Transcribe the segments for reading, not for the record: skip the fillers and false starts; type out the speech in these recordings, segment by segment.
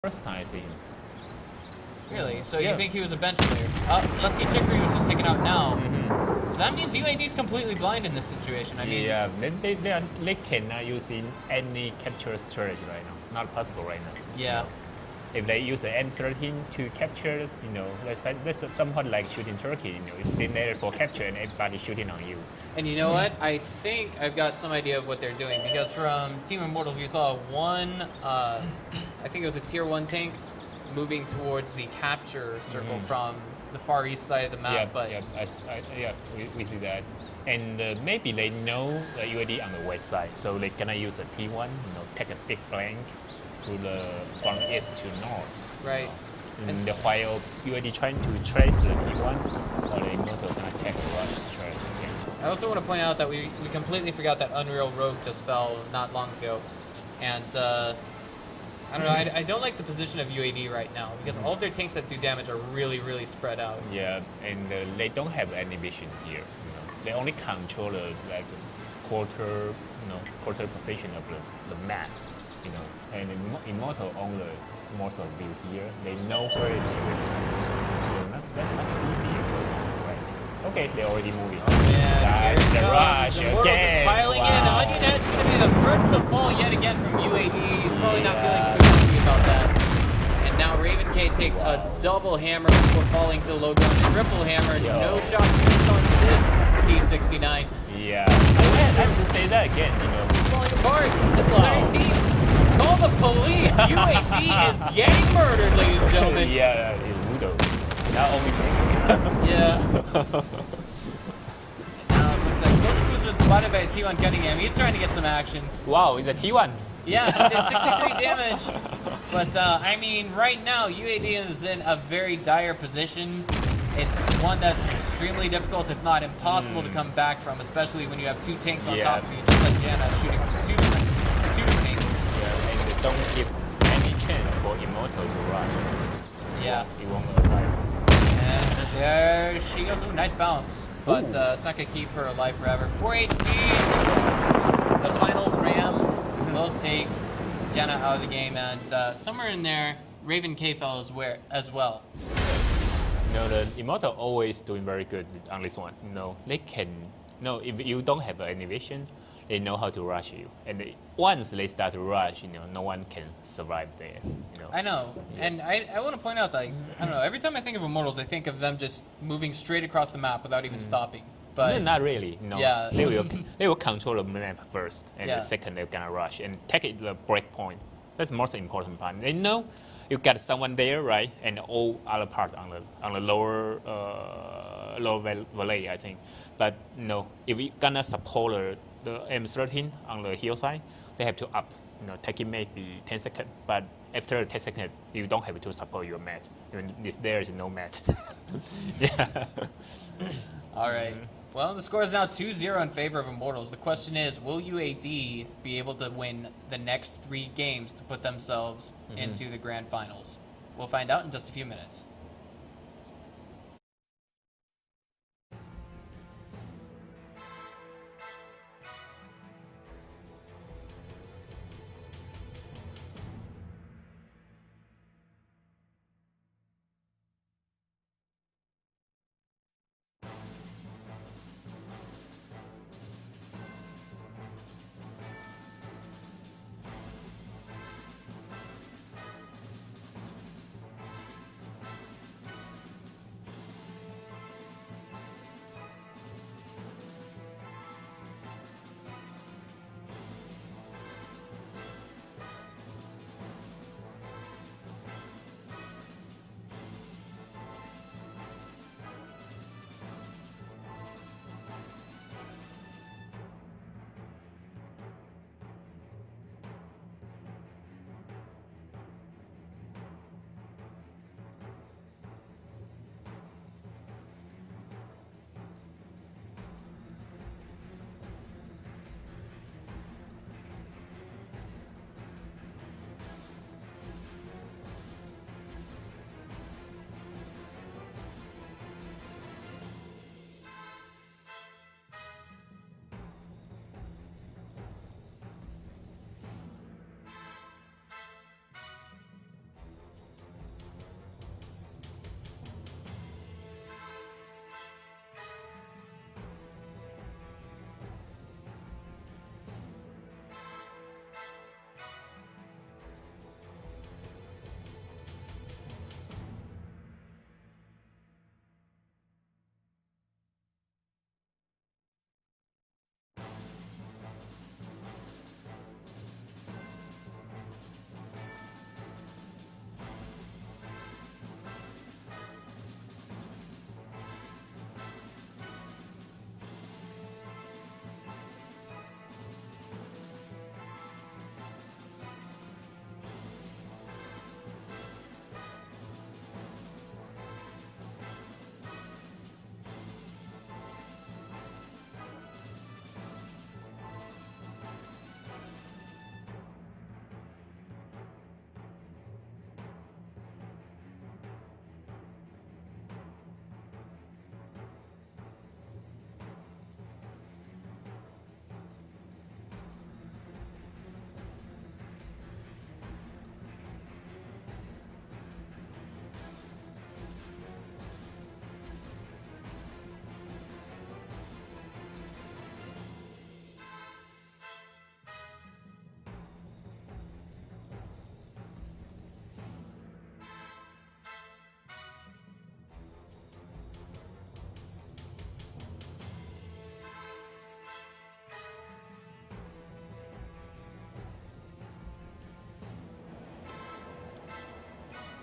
First time I see him. Really? So Yeah. you think he was a bench player? Lusky Chicory was just taken out now. So that means UAD's completely blind in this situation. I mean, Yeah, they cannot use in any capture strategy right now. Not possible right now. yeah. If they use the M13 to capture, that's somewhat like shooting Turkey. It's been there for capture and everybody shooting on you. And you know what? I think I've got some idea of what they're doing, because from Team Immortals you saw one, I think it was a tier 1 tank moving towards the capture circle from the far east side of the map. We see that. And maybe they know the UAD on the west side, so they're gonna use a T1, take a big flank to the from east to north. Right. And while UAD trying to trace the T1, or the Immortal gonna take a rush straight. I also want to point out that we completely forgot that Unreal Rogue just fell not long ago. And I don't know, I don't like the position of UAD right now, because all of their tanks that do damage are really, really spread out. Yeah, and they don't have any vision here. They only control the quarter position of the map. And Immortal own the most of view here. They know where it is. Not that much easier for them, right? Okay, they're already moving. Oh man, That's here the it rush comes. Immortals again. is piling in. Wow. Onion Head's going to be the first to fall yet again from UAD. He's probably not feeling too happy about that. And now Raven K takes a double hammer before falling to the low ground. Triple hammer. No shots missed on this T69. Yeah, I have to say that again. It's falling apart. This entire team. Call the police. UAD is getting murdered, ladies and gentlemen. Yeah, it's Ludo. Not only me. Yeah. Looks like Soldier Crew's been spotted by a T1 Cunningham. He's trying to get some action. Wow, it's a T1. Yeah, he did 63 damage. But, I mean, right now, UAD is in a very dire position. It's one that's extremely difficult, if not impossible, to come back from, especially when you have two tanks on top of you, just like Jana, shooting from two different angles. Yeah, and they don't give any chance for Immortal to rush. Yeah. He won't arrive. And there she goes. Ooh, nice bounce. But it's not going to keep her alive forever. 4 HP. The final ram will take Jana out of the game. And somewhere in there, Raven K fell as well. The Immortal always doing very good on this one. They can. If you don't have any vision, they know how to rush you. And once they start to rush, no one can survive there. I know. Yeah. And I want to point out, like, I don't know, every time I think of Immortals, I think of them just moving straight across the map without even stopping. But no, not really. No. Yeah. They will control the map first, and the second they're gonna rush and take it to the break point. That's the most important part. They know you got someone there, right? And all other part on the lower valley, I think. But if you gonna support the M13 on the hillside, they have to up. Take it maybe 10 seconds. But after 10 seconds, you don't have to support your mat. There is no mat. Yeah. All right. Well, the score is now 2-0 in favor of Immortals. The question is, will UAD be able to win the next 3 games to put themselves into the grand finals? We'll find out in just a few minutes.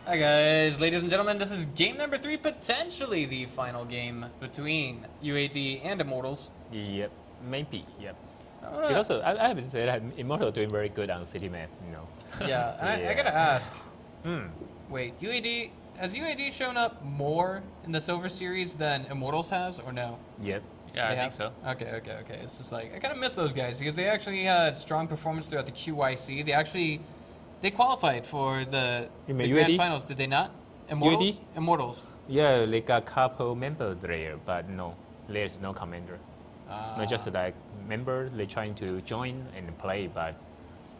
Hi guys, ladies and gentlemen, this is game number 3, potentially the final game between UAD and Immortals. Yep, maybe, yep. Because I have to say that Immortal doing very good on city map, you know. Yeah, and I gotta ask, wait, has UAD shown up more in the Silver Series than Immortals has, or no? Yep. Yeah, I think so. Okay. It's just like, I kind of miss those guys because they actually had strong performance throughout the QYC. They qualified for the grand finals, did they not? Immortals? UAD? Immortals. Yeah, they got a couple members there, but no, there's no commander. Not just like member, they trying to join and play, but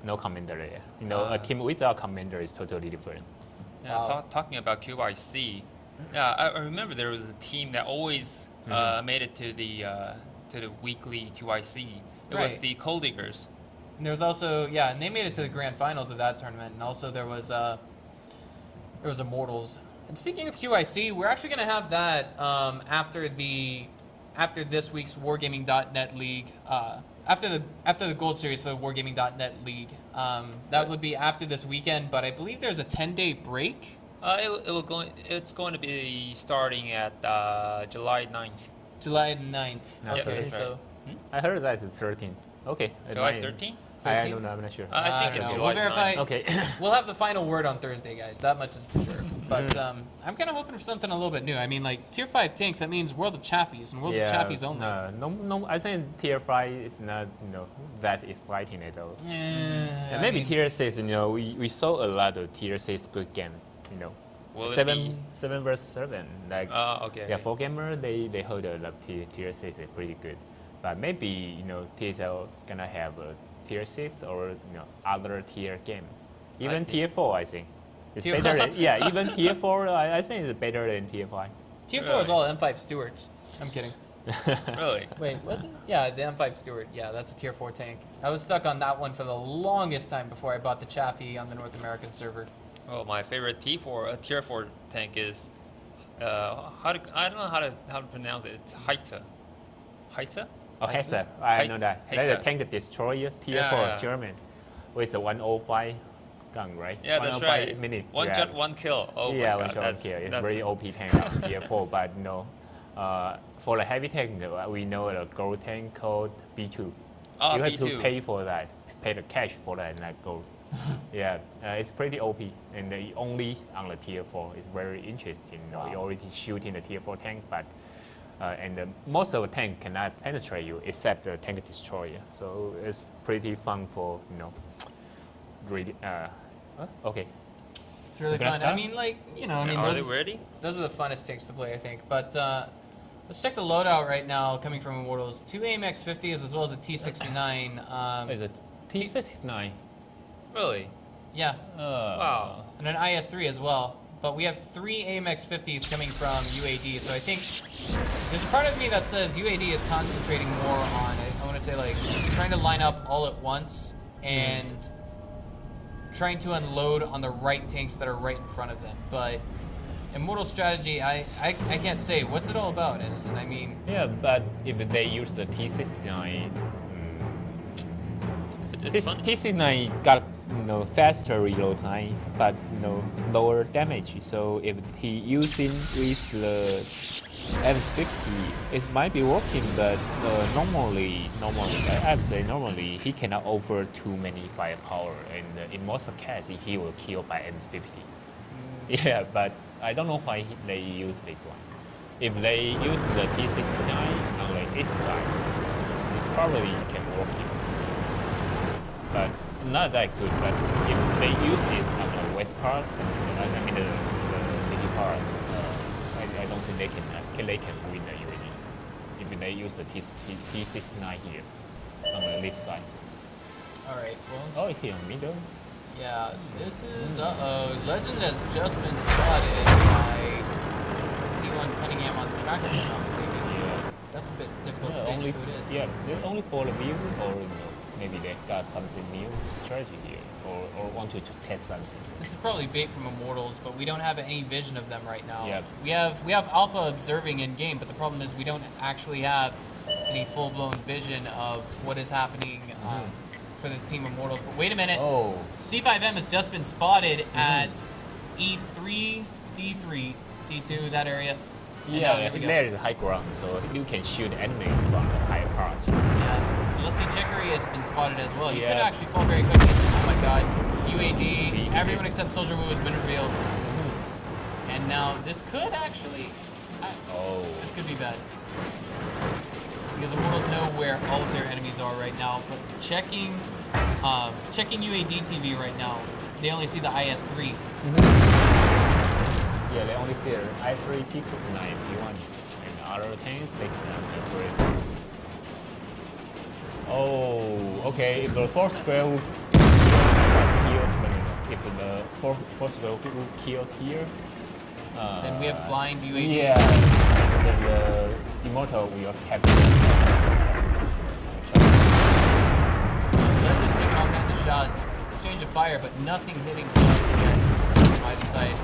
no commander there. You know, a team without commander is totally different. Yeah, talking about QYC, yeah, I remember there was a team that always made it to the weekly QYC. It was the Cold Diggers. And there was also, and they made it to the grand finals of that tournament, and also there was Immortals. And speaking of QIC, we're actually going to have that after this week's Wargaming.net League, after the Gold Series for the Wargaming.net League. That would be after this weekend, but I believe there's a 10-day break. It's going to be starting at July 9th. July 9th. Okay, that's so I heard that it's 13. Okay. July 13th? I don't know, I'm not sure. I think it's July We'll verify. 9th. Okay. We'll have the final word on Thursday, guys. That much is for sure. But I'm kind of hoping for something a little bit new. I mean, like, Tier 5 tanks, that means World of Chaffies, and World of Chaffies only. No, I think Tier 5 is not, that exciting at all. Yeah, Maybe Tier 6, we saw a lot of Tier 6 good game, Will 7 versus 7. Like, okay. 4 gamer, they hold a Tier 6 is pretty good. But maybe, TSL gonna have a Tier 6 or, other tier game. Even Tier 4, I think. It's Tier better 4? than, even Tier 4, I think it's better than Tier 5. Tier 4 is all M5 Stewards. I'm kidding. Really? Wait, was it? Yeah, the M5 Steward. Yeah, that's a Tier 4 tank. I was stuck on that one for the longest time before I bought the Chaffee on the North American server. Oh, my favorite Tier 4 tank is, I don't know how to pronounce it. It's Heitzer. Heitzer? Oh, Heitzer. I know that. That's a tank destroyer, Tier 4 German, with a 105 gun, right? Yeah, that's right. Minute. One shot, one kill. Oh yeah, my one God, shot, one kill. It's very OP tank on Tier 4, but for the heavy tank, we know a gold tank called B2. You have to pay for that, pay the cash for that, not gold. Yeah, it's pretty OP, and only on the Tier 4. It's very interesting. You're already shooting the Tier 4 tank, but most of the tank cannot penetrate you except the tank destroyer. So it's pretty fun for really. Okay. It's really fun. I mean, like are they ready? Those are the funnest tanks to play, I think. But let's check the loadout right now coming from Immortals. 2 AMX 50s as well as a T69. Is it T69? Really? Yeah. Wow. And an IS-3 as well. But we have 3 AMX 50s coming from UAD, so I think there's a part of me that says UAD is concentrating more on it. I want to say, like, trying to line up all at once and trying to unload on the right tanks that are right in front of them. But Immortal strategy, I can't say. What's it all about, Edison? I mean... Yeah, but if they use the T69... T69 got faster reload time, but lower damage. So if he using with the M50, it might be working. But normally, I would say normally he cannot offer too many firepower, and in most of cases he will kill by M50. Yeah, but I don't know why they use this one. If they use the T69 on the east side, it probably can work. But not that good. But if they use it on the west part, I mean the city part, I don't think they can win the UAD if they use the T69 here on the left side. All right. Well. Oh, here in the middle. Yeah. This is Legend has just been spotted by T1 Cunningham on the tracks. If I'm not mistaken. Yeah. That's a bit difficult to say who it is. Yeah. Only for the view or maybe they got something new strategy here, or wanted to test something. This is probably bait from Immortals, but we don't have any vision of them right now. Yep. We have Alpha observing in game, but the problem is we don't actually have any full-blown vision of what is happening for the team Immortals. But wait a minute. Oh. C5M has just been spotted at E3, D3, D2, that area. Yeah, there is high ground, so you can shoot enemy from the higher part. Yeah, Lusty Chicory has been spotted as well. He could actually fall very quickly. Oh my god. UAD, everyone except Soldier Wu has been revealed. And now this could actually... This could be bad. Because Immortals know where all of their enemies are right now, but checking UAD TV right now, they only see the IS-3. Yeah, they only see I-3, T-59, P1, and other things they can operate. Oh, okay, if the force square will kill, if the force square will kill here, then we have blind UAD. Yeah, then the Immortal will capture. Legend taking all kinds of shots, exchange of fire, but nothing hitting the again from either side.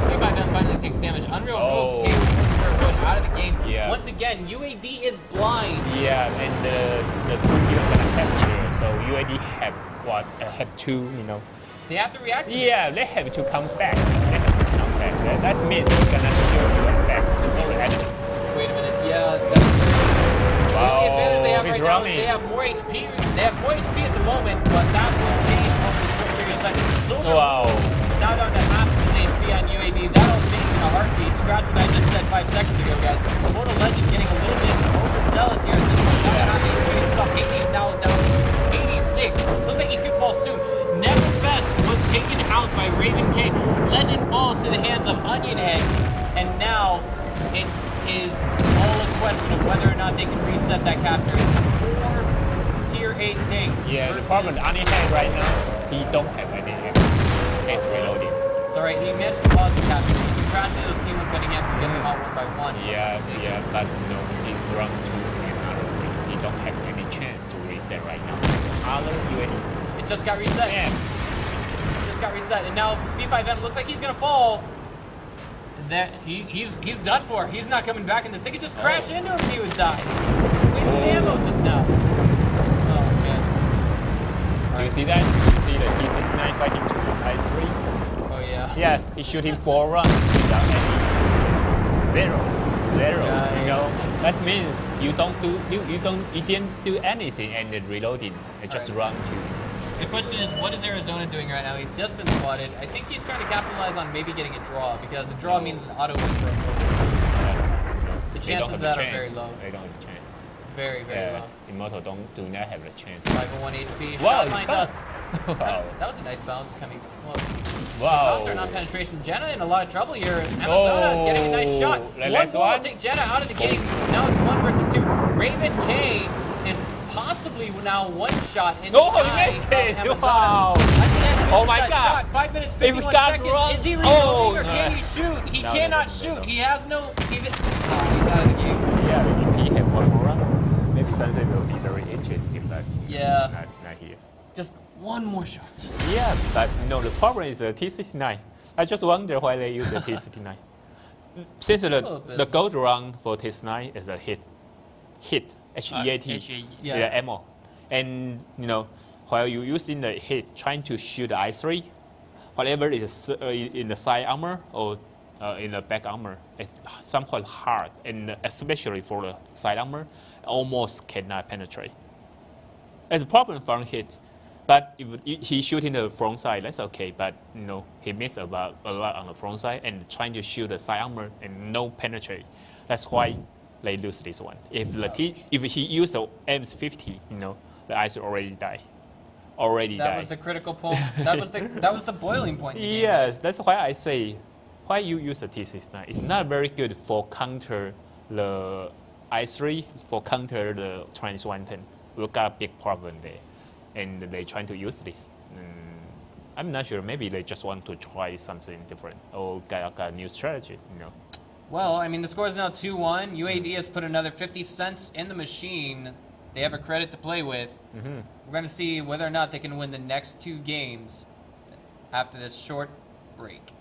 C5M finally takes damage. Unreal Rogue takes Wood out of the game. Yeah. Once again, UAD is blind. Yeah, and the two people are gonna capture. So UAD have what? Have two, you know. They have to react to this. They have to come back. They have to come back. That means they're gonna show you back to the enemy. Wait a minute. Yeah, that's wow. the advantage they have right now running. is they have more HP. They have more HP at the moment, but that will change over a short period of time. Soldier now down to half of his HP on UAD. That'll change in a heartbeat. Scratch what I just said 5 seconds ago, guys. Immortal Legend getting a little bit overzealous here at this point. Down to half HP himself. Hades now down to 86. Looks like he could fall soon. Next Best was taken out by Raven K. Legend falls to the hands of Onion Head, and now it is all a question of whether or not they can reset that capture. It's 4 tier 8 takes. Yeah, the problem with Onion Head right now, he don't have any he's reloading. It's alright, he managed to pause the capture. He can crash into those T1 Cunninghams and get them out one by one. Yeah, but no, he's run to another. He don't have any chance to reset right now. Other UAD. It just got reset. Yeah. Just got reset, and now C5M looks like he's gonna fall. That he's done for. He's not coming back in this. They could just crash into him and he would die. Wasted ammo just now. Oh man. Do you see that? You see the T-69 fighting to I-3? Oh yeah. Yeah, he's shooting 4 rounds without any zero. Yeah, you know, that means you didn't do anything and then reloading. It just run to. The question is, what is Arizona doing right now? He's just been spotted. I think he's trying to capitalize on maybe getting a draw, because a draw means an auto win for Immortals. The chances of that are very low. They don't have a chance. Very, very low. Immortal do not have a chance. 501 HP. Wow, Shot lined up. Wow. That was a nice bounce coming. Wow. Bouncer non-penetration. Jenna in a lot of trouble here. Arizona getting a nice shot. One ball will take Jenna out of the game. Now it's 1 versus 2. Raven K is possibly now 1 shot in the eye he missed it! of Wow! Oh my God! Shot. 5 minutes, 51 seconds. Is he reloading or can he shoot? He cannot shoot. He has no... He's out of the game. Yeah, if he had 1 more round, maybe Sunday will be very interesting, but not here. Just 1 more shot. Yeah, but no, the problem is the T-69. I just wonder why they use the T-69. Since the gold round for T-69 is a hit, HEAT, the ammo. And you know, while you're using the hit, trying to shoot the I-3, whatever is in the side armor or in the back armor, it's somewhat hard, and especially for the side armor, almost cannot penetrate. It's a problem from hit. But if he's shooting the front side, that's okay. But you know, he missed a lot on the front side and trying to shoot the side armor and no penetrate. That's why they lose this one. If he used the M50, you know, the eyes already die. That was the critical point. That was the boiling point. Yes, that's why I say, why you use the T-69? It's not very good for counter the I-3, for counter the Chinese 110. We got a big problem there. And they're trying to use this. I'm not sure. Maybe they just want to try something different or got a new strategy. You know. Well, I mean, the score is now 2-1. UAD has put another 50 cents in the machine. They have a credit to play with. We're going to see whether or not they can win the next 2 games after this short break.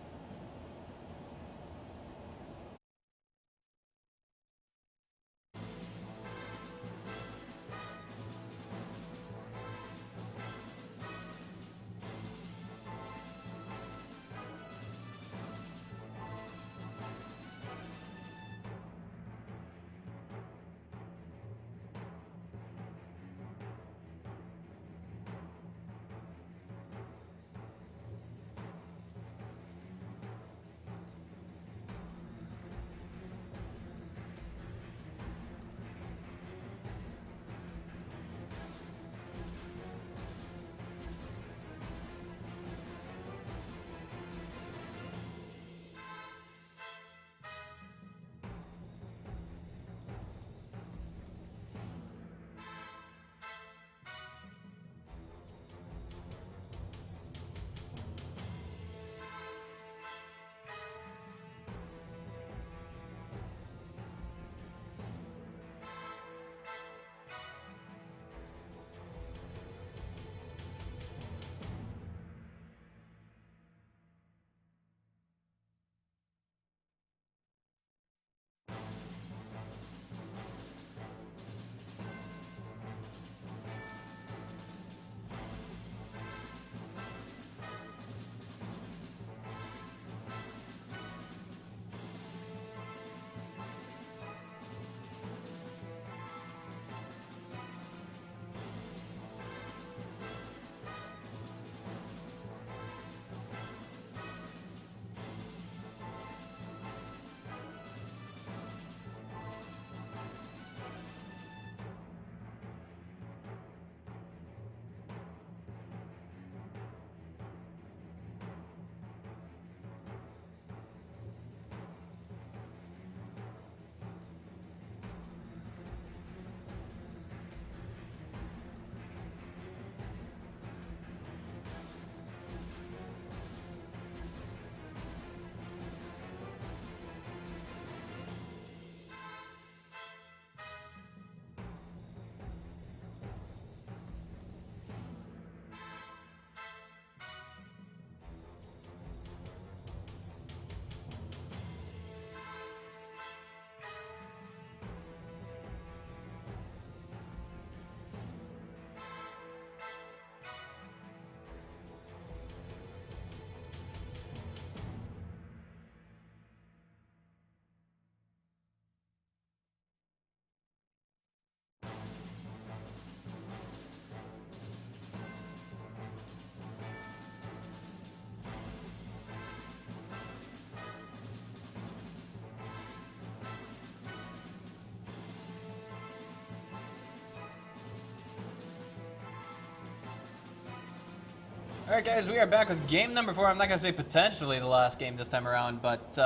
All right, guys, we are back with game number 4. I'm not going to say potentially the last game this time around, but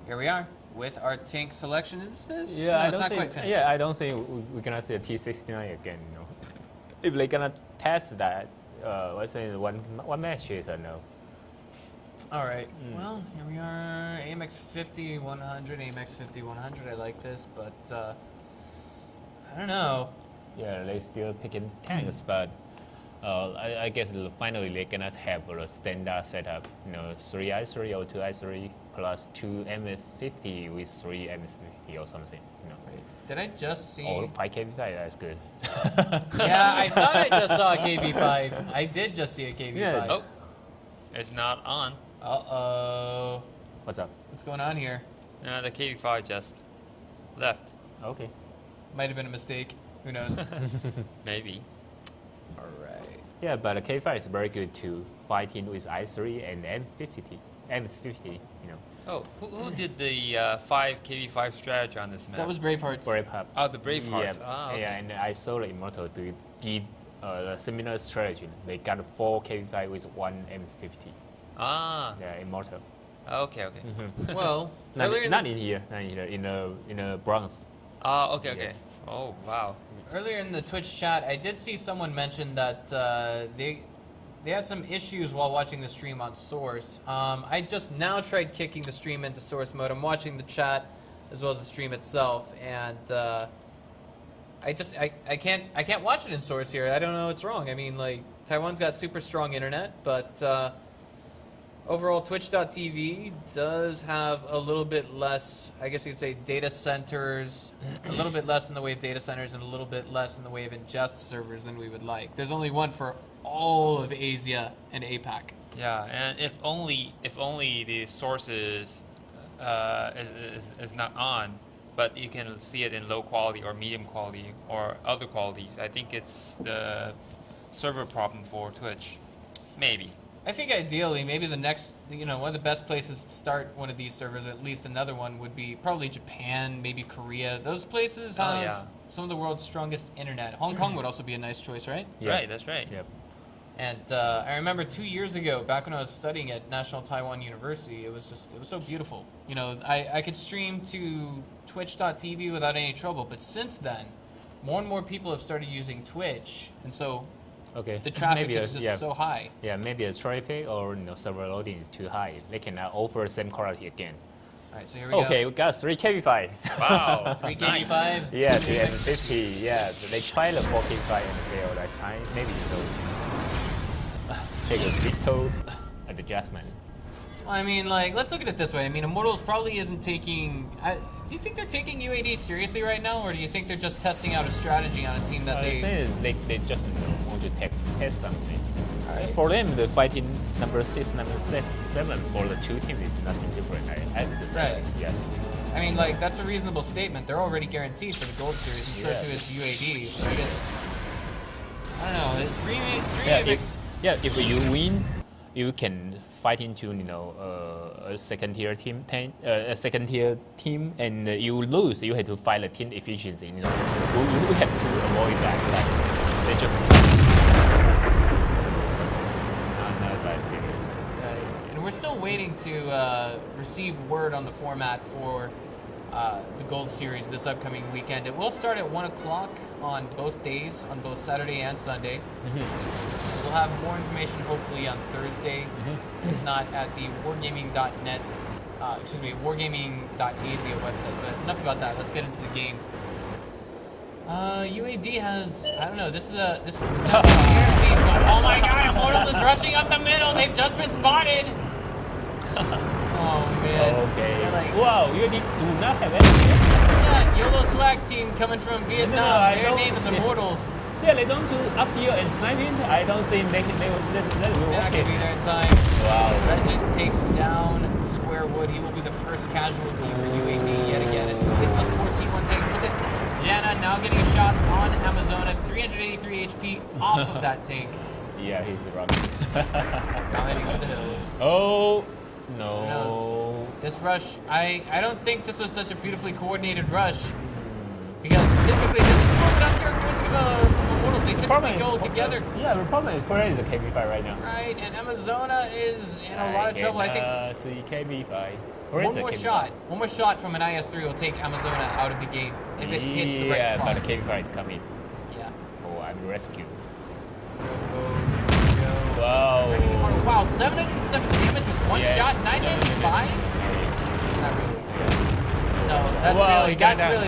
here we are with our tank selection. Is this? Yeah, no, it's not quite finished. Yeah, I don't think we're gonna see a T69 again. If they're gonna test that, let's say one match is a no. All right. Well, here we are. AMX 50-100, AMX 50-100. I like this, but I don't know. Yeah, they still picking tanks, but I guess finally they're gonna have a standard setup. 3 I3 or 2 I3 plus 2 MS50 with 3 MS50 or something. Wait, did I just see? Or 5 KV5, that's good. Yeah, I thought I just saw a KV5. I did just see a KV5. Yeah. Oh, it's not on. Uh-oh. What's up? What's going on here? The KV5 just left. Okay. Might have been a mistake. Who knows? Maybe. All right. Yeah, but the K5 is very good to fighting with I3 and MS50. Oh, who did the 5 KV5 strategy on this map? That was Bravehearts. Braveheart. Oh, the Bravehearts. Yeah, Ah, okay. yeah, and I saw the Immortal to give a similar strategy. They got 4 KV5 with 1 MS50. Ah, Yeah, Immortal. okay. Well, Not, earlier not in here, in the Bronze. Ah, okay. Yeah. Oh, wow. Earlier in the Twitch chat, I did see someone mention that they had some issues while watching the stream on Source. I just now tried kicking the stream into Source mode. I'm watching the chat as well as the stream itself, and I can't watch it in Source here. I don't know what's wrong. I mean, like, Taiwan's got super strong internet, but overall, Twitch.tv does have a little bit less, I guess you could say, data centers, a little bit less in the way of data centers and a little bit less in the way of ingest servers than we would like. There's only one for all of Asia and APAC. Yeah, and if only the source is not on, but you can see it in low quality or medium quality or other qualities. I think it's the server problem for Twitch, maybe. I think ideally, maybe the next, one of the best places to start one of these servers, or at least another one, would be probably Japan, maybe Korea. Those places have some of the world's strongest internet. Hong Kong would also be a nice choice, right? Yeah. Right, that's right. Yep. And I remember 2 years ago, back when I was studying at National Taiwan University, it was so beautiful. I could stream to Twitch.tv without any trouble, but since then, more and more people have started using Twitch, and so Okay. the traffic Maybe is just so high. Yeah, maybe the traffic or server loading is too high. They cannot offer same quality again. All right, so here we go. Okay, we got 3 KV5. Wow, 3 nice. KV5s. Yeah, 2 M50. Yeah, they tried the 4 KV5 and failed that time. Maybe so. Take a little adjustment. Well, I mean, like, let's look at it this way. I mean, Immortals probably isn't taking. Do you think they're taking UAD seriously right now, or do you think they're just testing out a strategy on a team that they just want to test something. Alright. For them, the fighting number 6, number 7 for the 2 teams is nothing different. I would say. Right. Yeah. I mean, like, that's a reasonable statement. They're already guaranteed for the Gold Series, and so Yeah. too is UAD. So I guess I don't know. Three If you win, you can fight into a second tier team, and you lose, you have to fight the team efficiency. You have to avoid that. Like, they just not bad figures. and we're still waiting to receive word on the format for the Gold Series this upcoming weekend. It will start at 1 o'clock on both days, on both Saturday and Sunday. We'll have more information hopefully on Thursday, if not at the wargaming.net, wargaming.asia website. But enough about that. Let's get into the game. UAD has, I don't know, this is now oh my god, Immortals is rushing up the middle. They've just been spotted. Oh man. Okay. They're like, wow, you do not have anything. yeah, YOLO Swag team coming from Vietnam. Their name is Immortals. Yeah, they don't do up here and sniping. I don't think they will They're not going to be there in time. Wow. Regent takes down Squarewood. He will be the first casualty for UAD yet again. It's Ace plus 14 one takes. Look at Janna now getting a shot on Amazona. 383 HP off of that tank. Yeah, he's running. Now heading up the hills. Oh, No. no. This rush, I don't think this was such a beautifully coordinated rush. Because typically this is not uncharacteristic of a Mortal Immortals, they typically go together. Yeah, the problem is Korea is a KB5 right now. Right, and Amazona is in a lot of trouble. I think see KB5. one more shot from an IS-3 will take Amazona out of the game if it hits the right spot. Yeah, but the KB5 is coming. Yeah. Oh, I'm rescued. Go. Wow, 707 damage with one shot, 995? Not really. No,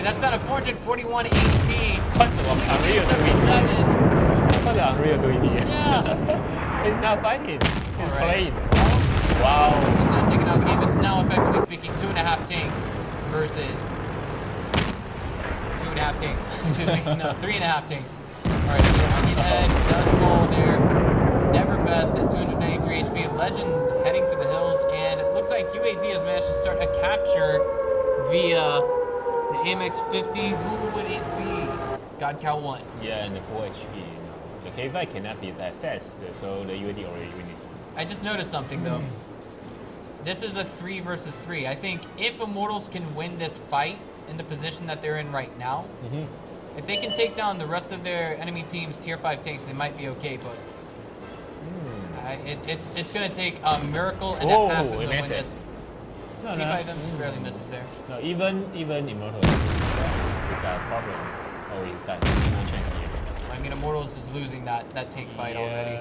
that's not a 441 HP. What's Unreal doing? 77. What's Unreal doing here? Yeah. It's not fighting. It's playing. Wow. This is not taking out the game. It's now, effectively speaking, 2.5 tanks versus 2.5 tanks. Excuse me. No, 3.5 tanks. Alright, so Onion Head does fall there. Never Best at 293 HP. Legend heading for the hills, and it looks like UAD has managed to start a capture via the AMX-50. Who would it be? God Cow 1. Yeah, and the 4 HP. The K5 cannot be that fast, so the UAD already win this one. I just noticed something though. This is a 3 versus 3. I think if Immortals can win this fight in the position that they're in right now, if they can take down the rest of their enemy team's tier 5 tanks, they might be okay, but it's going to take a miracle and a half to win this. C5M just barely misses there. No, even Immortals with that problem. Oh, he's got no chance here. I mean, Immortals is losing that tank fight already.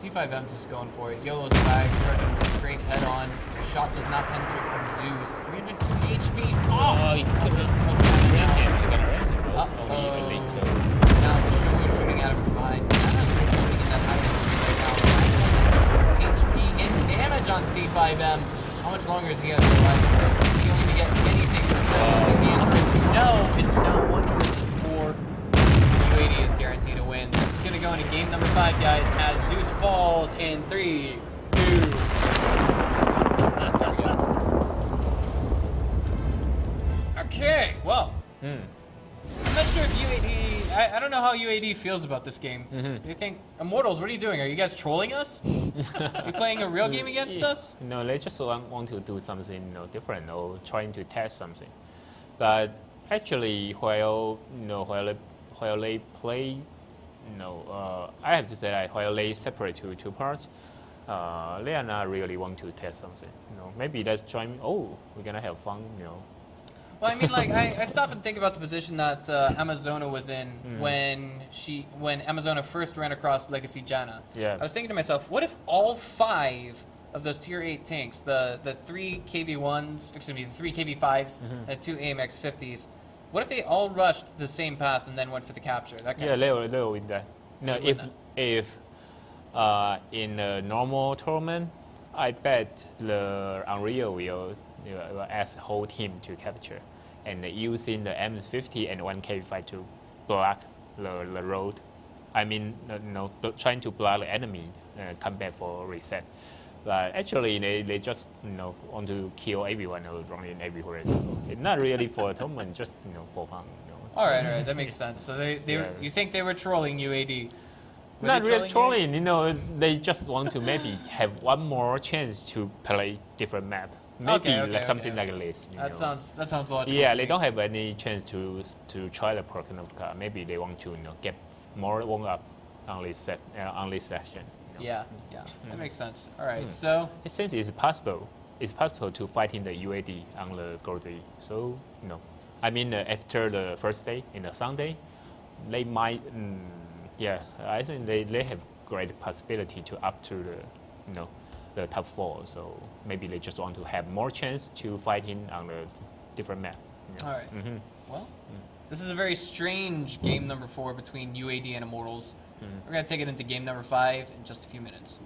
C5M's just going for it. YOLO swag, charging straight head on. Shot does not penetrate from Zeus. 302 HP off! Oh, he couldn't. Now Soldier was shooting at him from behind. Shooting in that high right now. HP in damage on C5M. How much longer is he going to survive? Is he going to get anything for himself? The answer is no. It's now 1 versus 4. UAD is guaranteed a win. This is going to go into game number 5, guys, as Zeus falls in 3, 2. There we go. Okay, well. I'm not sure if UAD... I don't know how UAD feels about this game. They think, Immortals, what are you doing? Are you guys trolling us? Are you playing a real game against us? No, they just want to do something different or trying to test something. But actually, while they play, I have to say that while they separate to 2 parts, they are not really want to test something. Maybe let's try. Oh, we're gonna have fun. Well, I mean, like I stop and think about the position that Amazona was in when Amazona first ran across Legacy Janna. Yeah. I was thinking to myself, what if all 5 of those tier 8 tanks, the 3 KV1s, excuse me, the 3 KV5s, and 2 AMX-50s, what if they all rushed the same path and then went for the capture? That kind of they will win that. No, if in a normal tournament, I bet the Unreal will ask the whole team to capture, and using the M50 and 1K5 to block the road. I mean, trying to block the enemy come back for reset. But actually, they just want to kill everyone who's running everywhere. It's not really for a tournament, just for fun. All right, that makes sense. So you think they were trolling UAD? Not really trolling. They just want to maybe have one more chance to play different map. Maybe something like this. That sounds logical. Yeah, they don't have any chance to try the Prokhnovka. Maybe they want to get more warm up on this session. Yeah, that makes sense. All right, so since it's possible to fight in the UAD on the Goldie. So I mean after the first day in the Sunday, they might. I think they have great possibility to up to the top 4. So maybe they just want to have more chance to fight in on the different map. All right. Well, this is a very strange game number 4 between UAD and Immortals. We're going to take it into game number 5 in just a few minutes.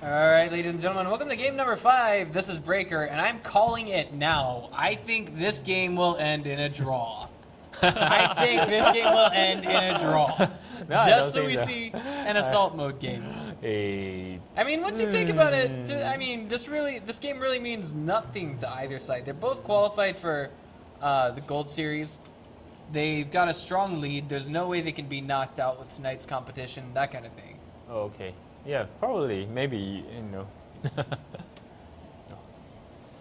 All right, ladies and gentlemen, welcome to game number 5. This is Breaker, and I'm calling it now. I think this game will end in a draw. I think this game will end in a draw. No, Just so we see an assault mode game. I mean, what do you think about it? I mean, this game really means nothing to either side. They're both qualified for the Gold Series. They've got a strong lead. There's no way they can be knocked out with tonight's competition, that kind of thing. Okay. Yeah, probably. Maybe, you know.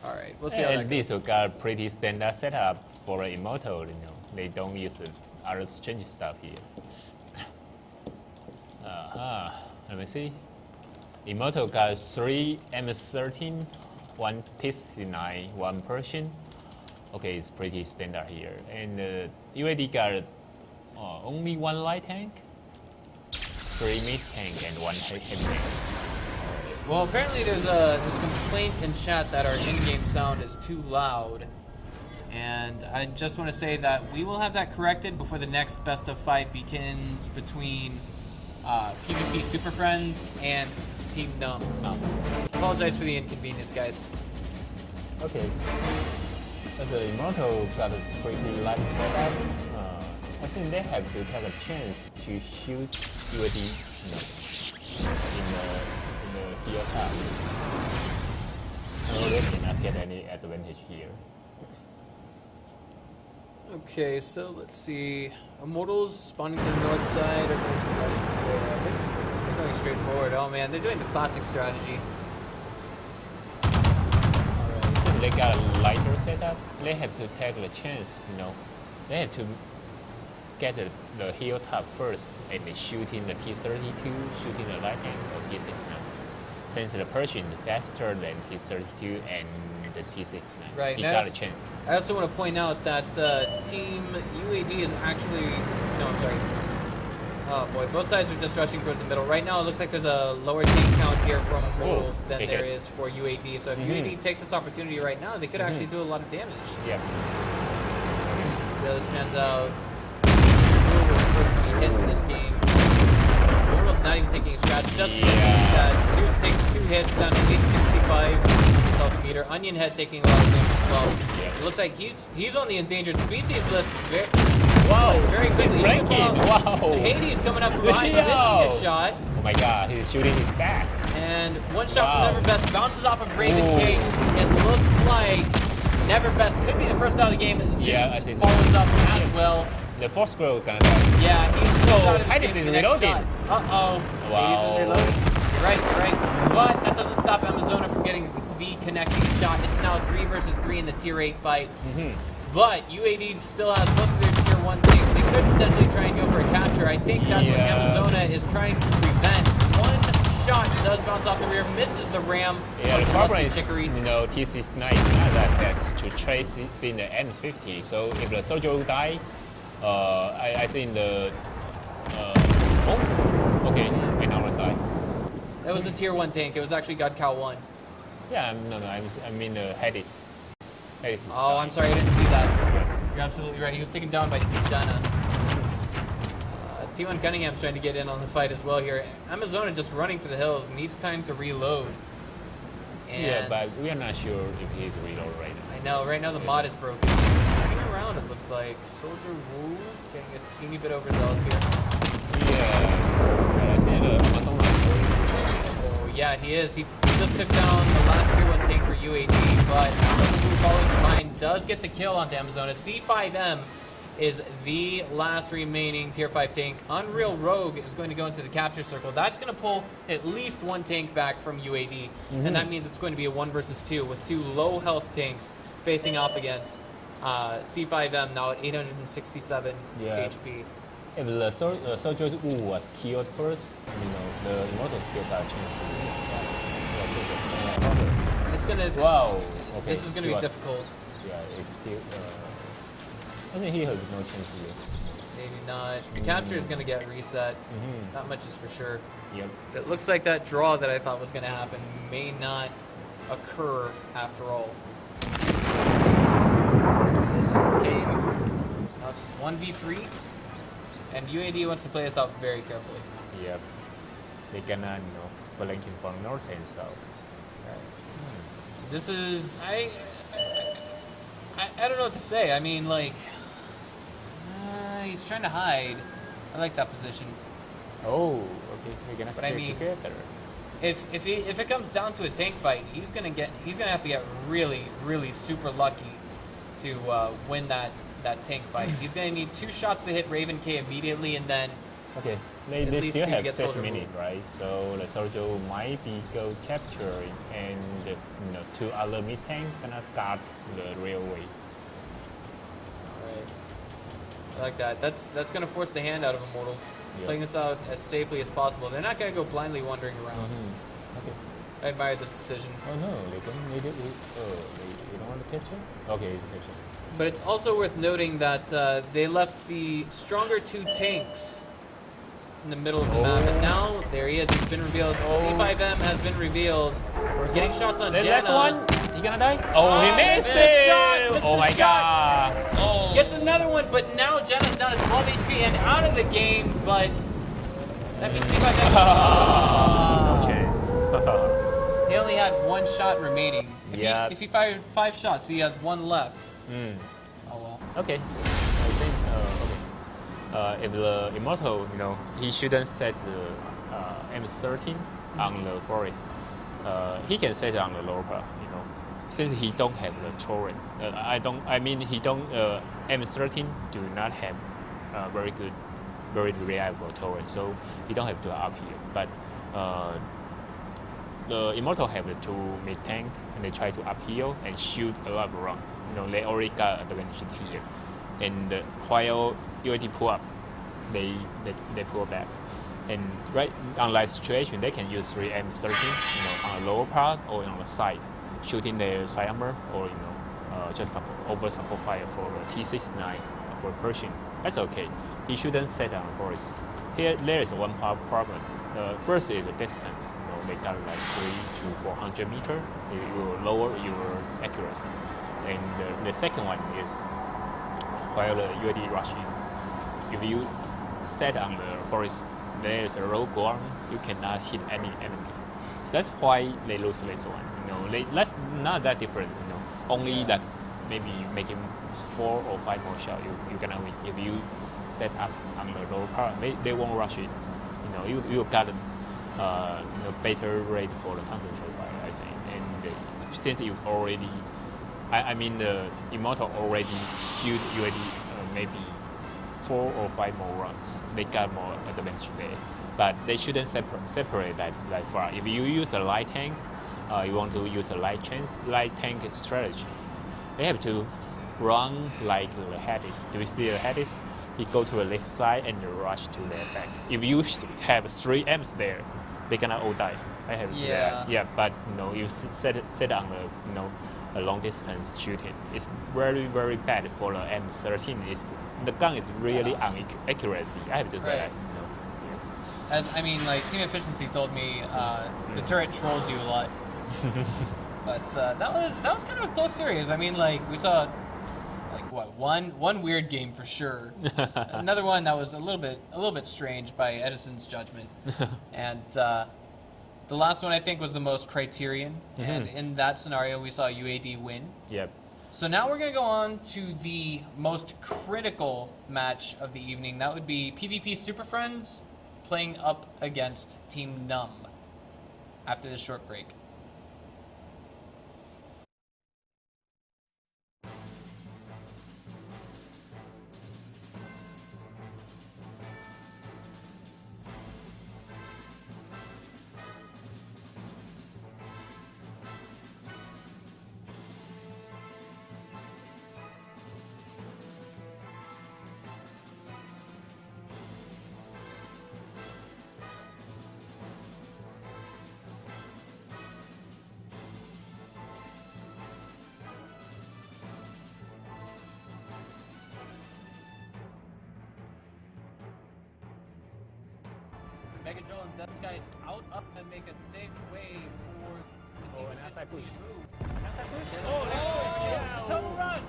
All right, we'll see how that And goes. this got pretty standard setup for an Immortal, you know. They don't use other strange stuff here. Let me see. Immortal got 3 MS-13, 1 T-69, 1 Persian. Okay, it's pretty standard here. And UAD got only 1 light tank, 3 mid tank, and 1 heavy tank. Well, apparently there's a complaint in chat that our in-game sound is too loud. And I just want to say that we will have that corrected before the next best of 5 begins between PvP Super Friends and Team Numb. Apologize for the inconvenience, guys. Okay. But the Immortal got a pretty light setup. I think they have to take a chance to shoot UAD, you know, in the heal tab. So they cannot get any advantage here. Okay, so let's see. Immortals spawning to the north side or going to the west. Yeah, they're going straight forward. Oh man, they're doing the classic strategy. Alright, so they got a lighter setup. They have to take the chance, you know. They have to get the heal tab first and then shooting the T-32, shooting the light tank or T-69. Since the Persian is faster than T-32 and the T-69, Right, he now got a chance. I also want to point out that Team UAD is actually... No, I'm sorry. Oh boy, both sides are just rushing towards the middle. Right now it looks like there's a lower tank count here from Immortals than okay. there is for UAD. So if UAD takes this opportunity right now, they could actually do a lot of damage. Yeah. See how this pans out. Who was supposed to be hit in this game? Immortals not even taking a scratch. Just that Zeus takes 2 hits down to 865 health meter. Onion Head taking a lot of damage as well. Yeah. It looks like he's on the endangered species list very, Wow, very quickly. ranking. Wow. Hades coming up from behind, missing a shot. Oh my god, he's shooting his back. And one shot Wow. from Neverbest bounces off of Raven Ooh. King. It looks like Neverbest could be the first out of the game. Zeus Yeah, I think follows so. up as well. The force growth gonna die. Yeah, he's out of this Hades game is for the next reloading. shot. Uh-oh. Wow. Hades is reloading. Right. But that doesn't stop Amazona from getting the connecting shot. It's now 3 versus 3 in the tier 8 fight. But UAD still has both of their tier 1 tanks. They could potentially try and go for a capture. I think that's what Amazona is trying to prevent. One shot does bounce off the rear, misses the ram. Yeah, the problem is, Chicory. you know, T-69 is not that fast to chase in the N50. So if the soldier will die, I think the... okay, another die. That was a tier 1 tank. It was actually God Cow 1. Yeah, no, I mean Hades. Hades is Oh, dying. I'm sorry, I didn't see that. You're absolutely right. He was taken down by China. T1 Cunningham's trying to get in on the fight as well here. Amazona just running for the hills, needs time to reload. And Yeah, but we are not sure if he's reload right now. I know, right now the mod is broken. Turning around, it looks like. Soldier Wu getting a teeny bit overzealous here. Yeah, I see the Amazon Oh, yeah, he is. He just took down the last tier 1 tank for UAD, but Soldier Wu following behind does get the kill onto Amazona. C5M is the last remaining tier 5 tank. Unreal Rogue is going to go into the capture circle. That's going to pull at least 1 tank back from UAD, and that means it's going to be a 1 versus 2 with 2 low health tanks facing off against C5M now at 867 HP. If the soldier Wu was killed first, you know, the Immortal still got a chance to win. It's gonna. Wow. Okay. This is gonna be difficult. Yeah, it's still. I think he has no chance here. Maybe not. The capture is gonna get reset. That much is for sure. Yep. It looks like that draw that I thought was gonna happen may not occur after all. This game. So now it's 1v3, and UAD wants to play this out very carefully. Yep. They're gonna, flanking from north and south. This is I don't know what to say. I mean, like he's trying to hide. I like that position. Oh, okay. We're gonna stay together. If it comes down to a tank fight, he's gonna have to get really super lucky to win that tank fight. He's gonna need 2 shots to hit Raven K immediately, and then they still have 6 minutes, right? So the soldier might be go capturing, and 2 other mid tanks gonna guard the railway. Right. I like that. That's gonna force the hand out of Immortals. Yep. Playing this out as safely as possible. They're not gonna go blindly wandering around. Okay. I admire this decision. Oh no, they don't need it. They don't want to capture? Okay, capture. But it's also worth noting that they left the stronger 2 tanks in the middle of the map, and now there he is. He's been revealed. C5M has been revealed. We're getting shots on Janna. Last one. He gonna die? Oh, he missed it! Oh my god! Oh. Gets another one, but now Janna's down to 12 HP and out of the game. But that means C5M. No chance. He only had 1 shot remaining. If he fired 5 shots, he has 1 left. Oh well. Okay. I think if the Immortal, he shouldn't set the M13 on the forest. He can set it on the lower part, since he don't have the turret. M13 do not have very good, very reliable turret, so he don't have to up here. But the Immortal have the 2 mid tank, and they try to uphill and shoot a lot of round. They already got advantage here, and while UAD pull up, they pull back, and right on that situation, they can use 3 M13, on the lower part or on the side, shooting their side armor, or just over support fire for the T69 for Pershing. That's okay. He shouldn't set on the forest. Here, there is one problem. First is the distance. They got like 300 to 400 meters. You will lower your accuracy. And the second one is while the UAD rushing, if you set on the forest, there is a road ground, you cannot hit any enemy. So that's why they lose this one. That's not that different. Only that maybe making 4 or 5 more shots, you gonna win. If you set up on the lower part, they won't rush it. You got better rate for the concentrate fire, I think. And since you already, the Immortal already shoot UAD maybe 4 or 5 more rounds. They got more advantage there, but they shouldn't separate that far. If you use a light tank, you want to use a light tank strategy. They have to run like the Hades. Do you see the Hades? He go to the left side and rush to the attack. If you have 3 M's there, they're gonna all die. I have to say that. Yeah, but you set on a long distance shooting. It's very bad for the M13. The gun is really accuracy. I have to say that. As Team Efficiency told me, the turret trolls you a lot. But that was kind of a close series. We saw one weird game for sure. Another one that was a little bit strange by Edison's judgment. And the last one I think was the most criterion. And in that scenario we saw UAD win. Yep. So now we're going to go on to the most critical match of the evening. That would be PvP Super Friends playing up against Team Numb after this short break. Megadron, that guy out up and make a big way for the team. An anti-push. Don't run!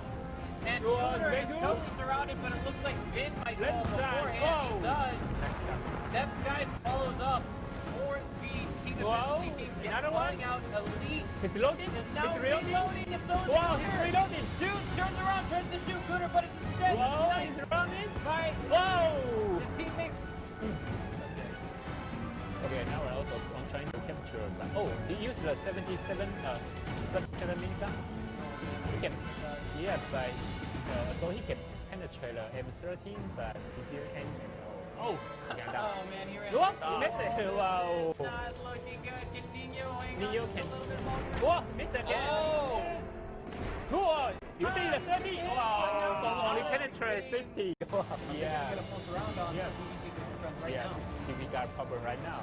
And Tudor and Toby surrounded, but it looks like Vin might fall beforehand. He does. That guy follows up. 4 Wow, another one. Out elite. He's reloading. Is now He's reloading. reloading. It's going Wow, he's reloading. Shoot, turns around, tries to shoot Cooter, but it's instead Wow, he's running. by Wow. his teammate. Okay, now we're also trying to capture. Oh, he used the 77 millimeter. He can, yeah, by so he can penetrate the M13, but he still can't. Oh, Oh man, he ran. What? Oh, Missed it. Wow. it's not looking good. Continuing. Neo on can. a little bit longer. Whoa, missed again. Oh. Cool. You see the 30? Wow. So only penetrate 50. Wow. Yeah. Gonna pulse around on Yeah. so he can take this run right Yeah. now. TV got problem right now.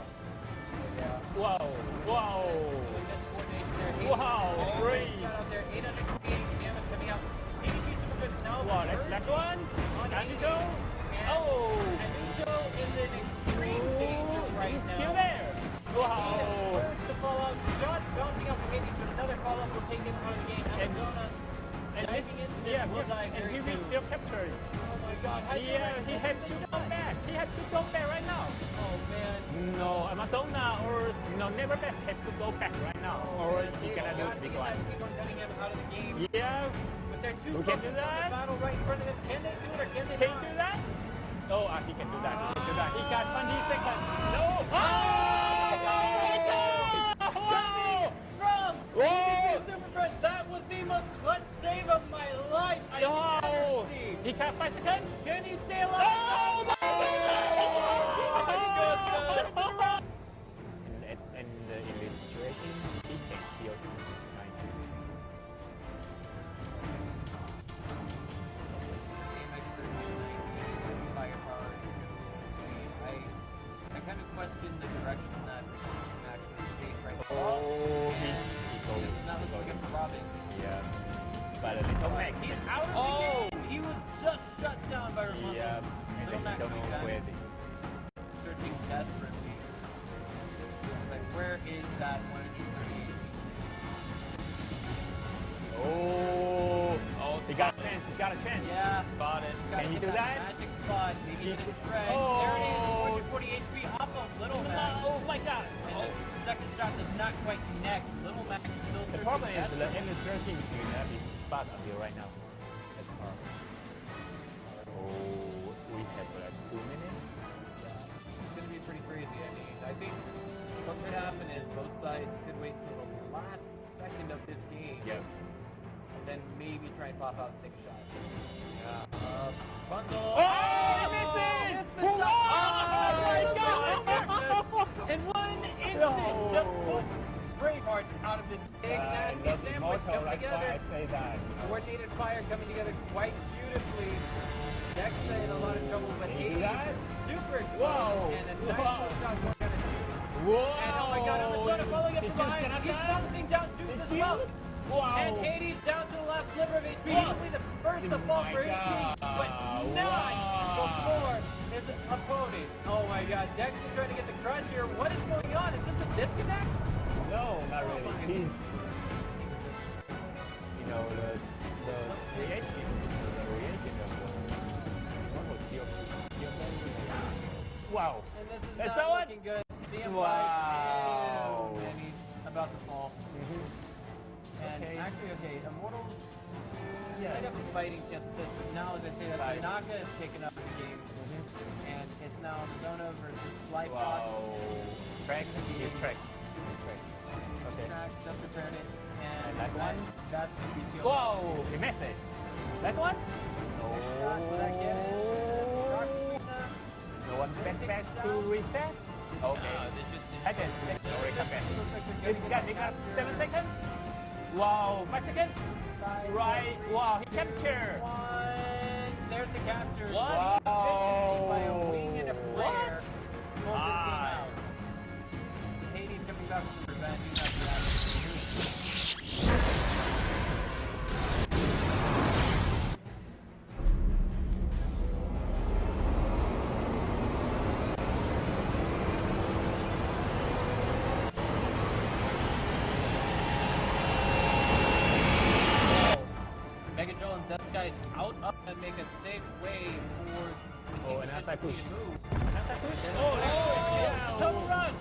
Yeah. Wow. Wow. Doing good coordination there. Wow, Oh, great. shot out there. 858 damage coming out. 80 pieces of it now. Wow, that's that one. On Anigo. And Oh. Anigo is in extreme danger right now. Still there. Wow. First to fall out. Shot bouncing off of 80, but another fall up will take him out of the game. And- Arizona And diving into this yeah, bullseye and very he will soon. still capture it. Oh my god. How He has to go back. He has to go back right now. Oh man. No, Amazona or no, never back has to go back right now, or he cannot do Got to big get one. that big one Cunningham out of the game. Yeah, But they're two We can do focused on that. the battle right in front of them. Can they do it or can they can not? you do that? Oh, he can do that. He can do that. He got 20 seconds. No. Oh! From Oh! Super Friends, that was the most clutch save of my life. I No. ever seen. He got 5 seconds. Can he stay alive? Oh my God! God! And the illustration, he can kill 90. I kind of question the direction that Max is taking right now. Oh, and he goes. it's not looking good for Robin. Yeah. But a little Mac, He's out of the game. He was just shut down by Ramondo. Yeah, and Little then Mac he don't coming know back, where they. searching desperately. Like, where is that 138? Oh, he got a chance. He got a chance. Yeah, got it. Can you do that? Magic spot. Maybe hit a shred. Oh. There it is. 140 HP off of Little Mac. Oh my God. And the second shot does not quite connect. Little Mac is still The searching problem is the desperately. M13 is not be spot until right now. That's the problem. Oh, we have like 2 minutes. It's going to be pretty crazy. I mean, I think what could happen is both sides could wait till the last second of this game. Yeah. And then maybe try and pop out and take a shot. Yeah. Bundle. Oh, he missed it! Missed the Oh, shot. my God! In one instant, No. just put Braveheart out of this big nasty Not sandwich immortal, coming that's why together. I say that. Coordinated fire coming together quite beautifully. Dexa in a lot of trouble, but Can you do 80 that? super explosive Whoa. and a nice Whoa. little shot going down the shoot. Whoa! And oh my god, Amazona following up Did from you behind. cannot He's die? bouncing down Juice Did as you? well. Wow. And Hades down to the last sliver of HP. Wow. He'll be the first to Oh fall my for 18, God. but not before his opponent. Oh my god, Dex is trying to get the crush here. What is going on? Is this a disconnect? No, not really. my He's, you know, the reaction of the one was still wow. And this is That's not that one? looking good. DM Wow. and he's about to fall. And Okay. actually, okay, Immortals Yeah. might have a fighting chance with this, but now as I say that, Right. Tanaka is taken up in the game. And it's now Zona versus Flyfox. Wow. Track, he track. Okay. Track, just prepared it. And that one? That's the BTO. Whoa! He missed it. That one? Shot, will that get it? Dark Arena. No one back to reset? Okay. Second. Sorry, come back. They got 7 seconds. Wow, 5 seconds. Right. Wow, he captured. One. There's the capture. Wow. By a wing and a flare. Pulled this game out. Hades coming back from revenge. He's not Megatron and Death Guy out up and make a safe way for the Oh, an outside push. move. Outside push. Oh, yeah. tough run!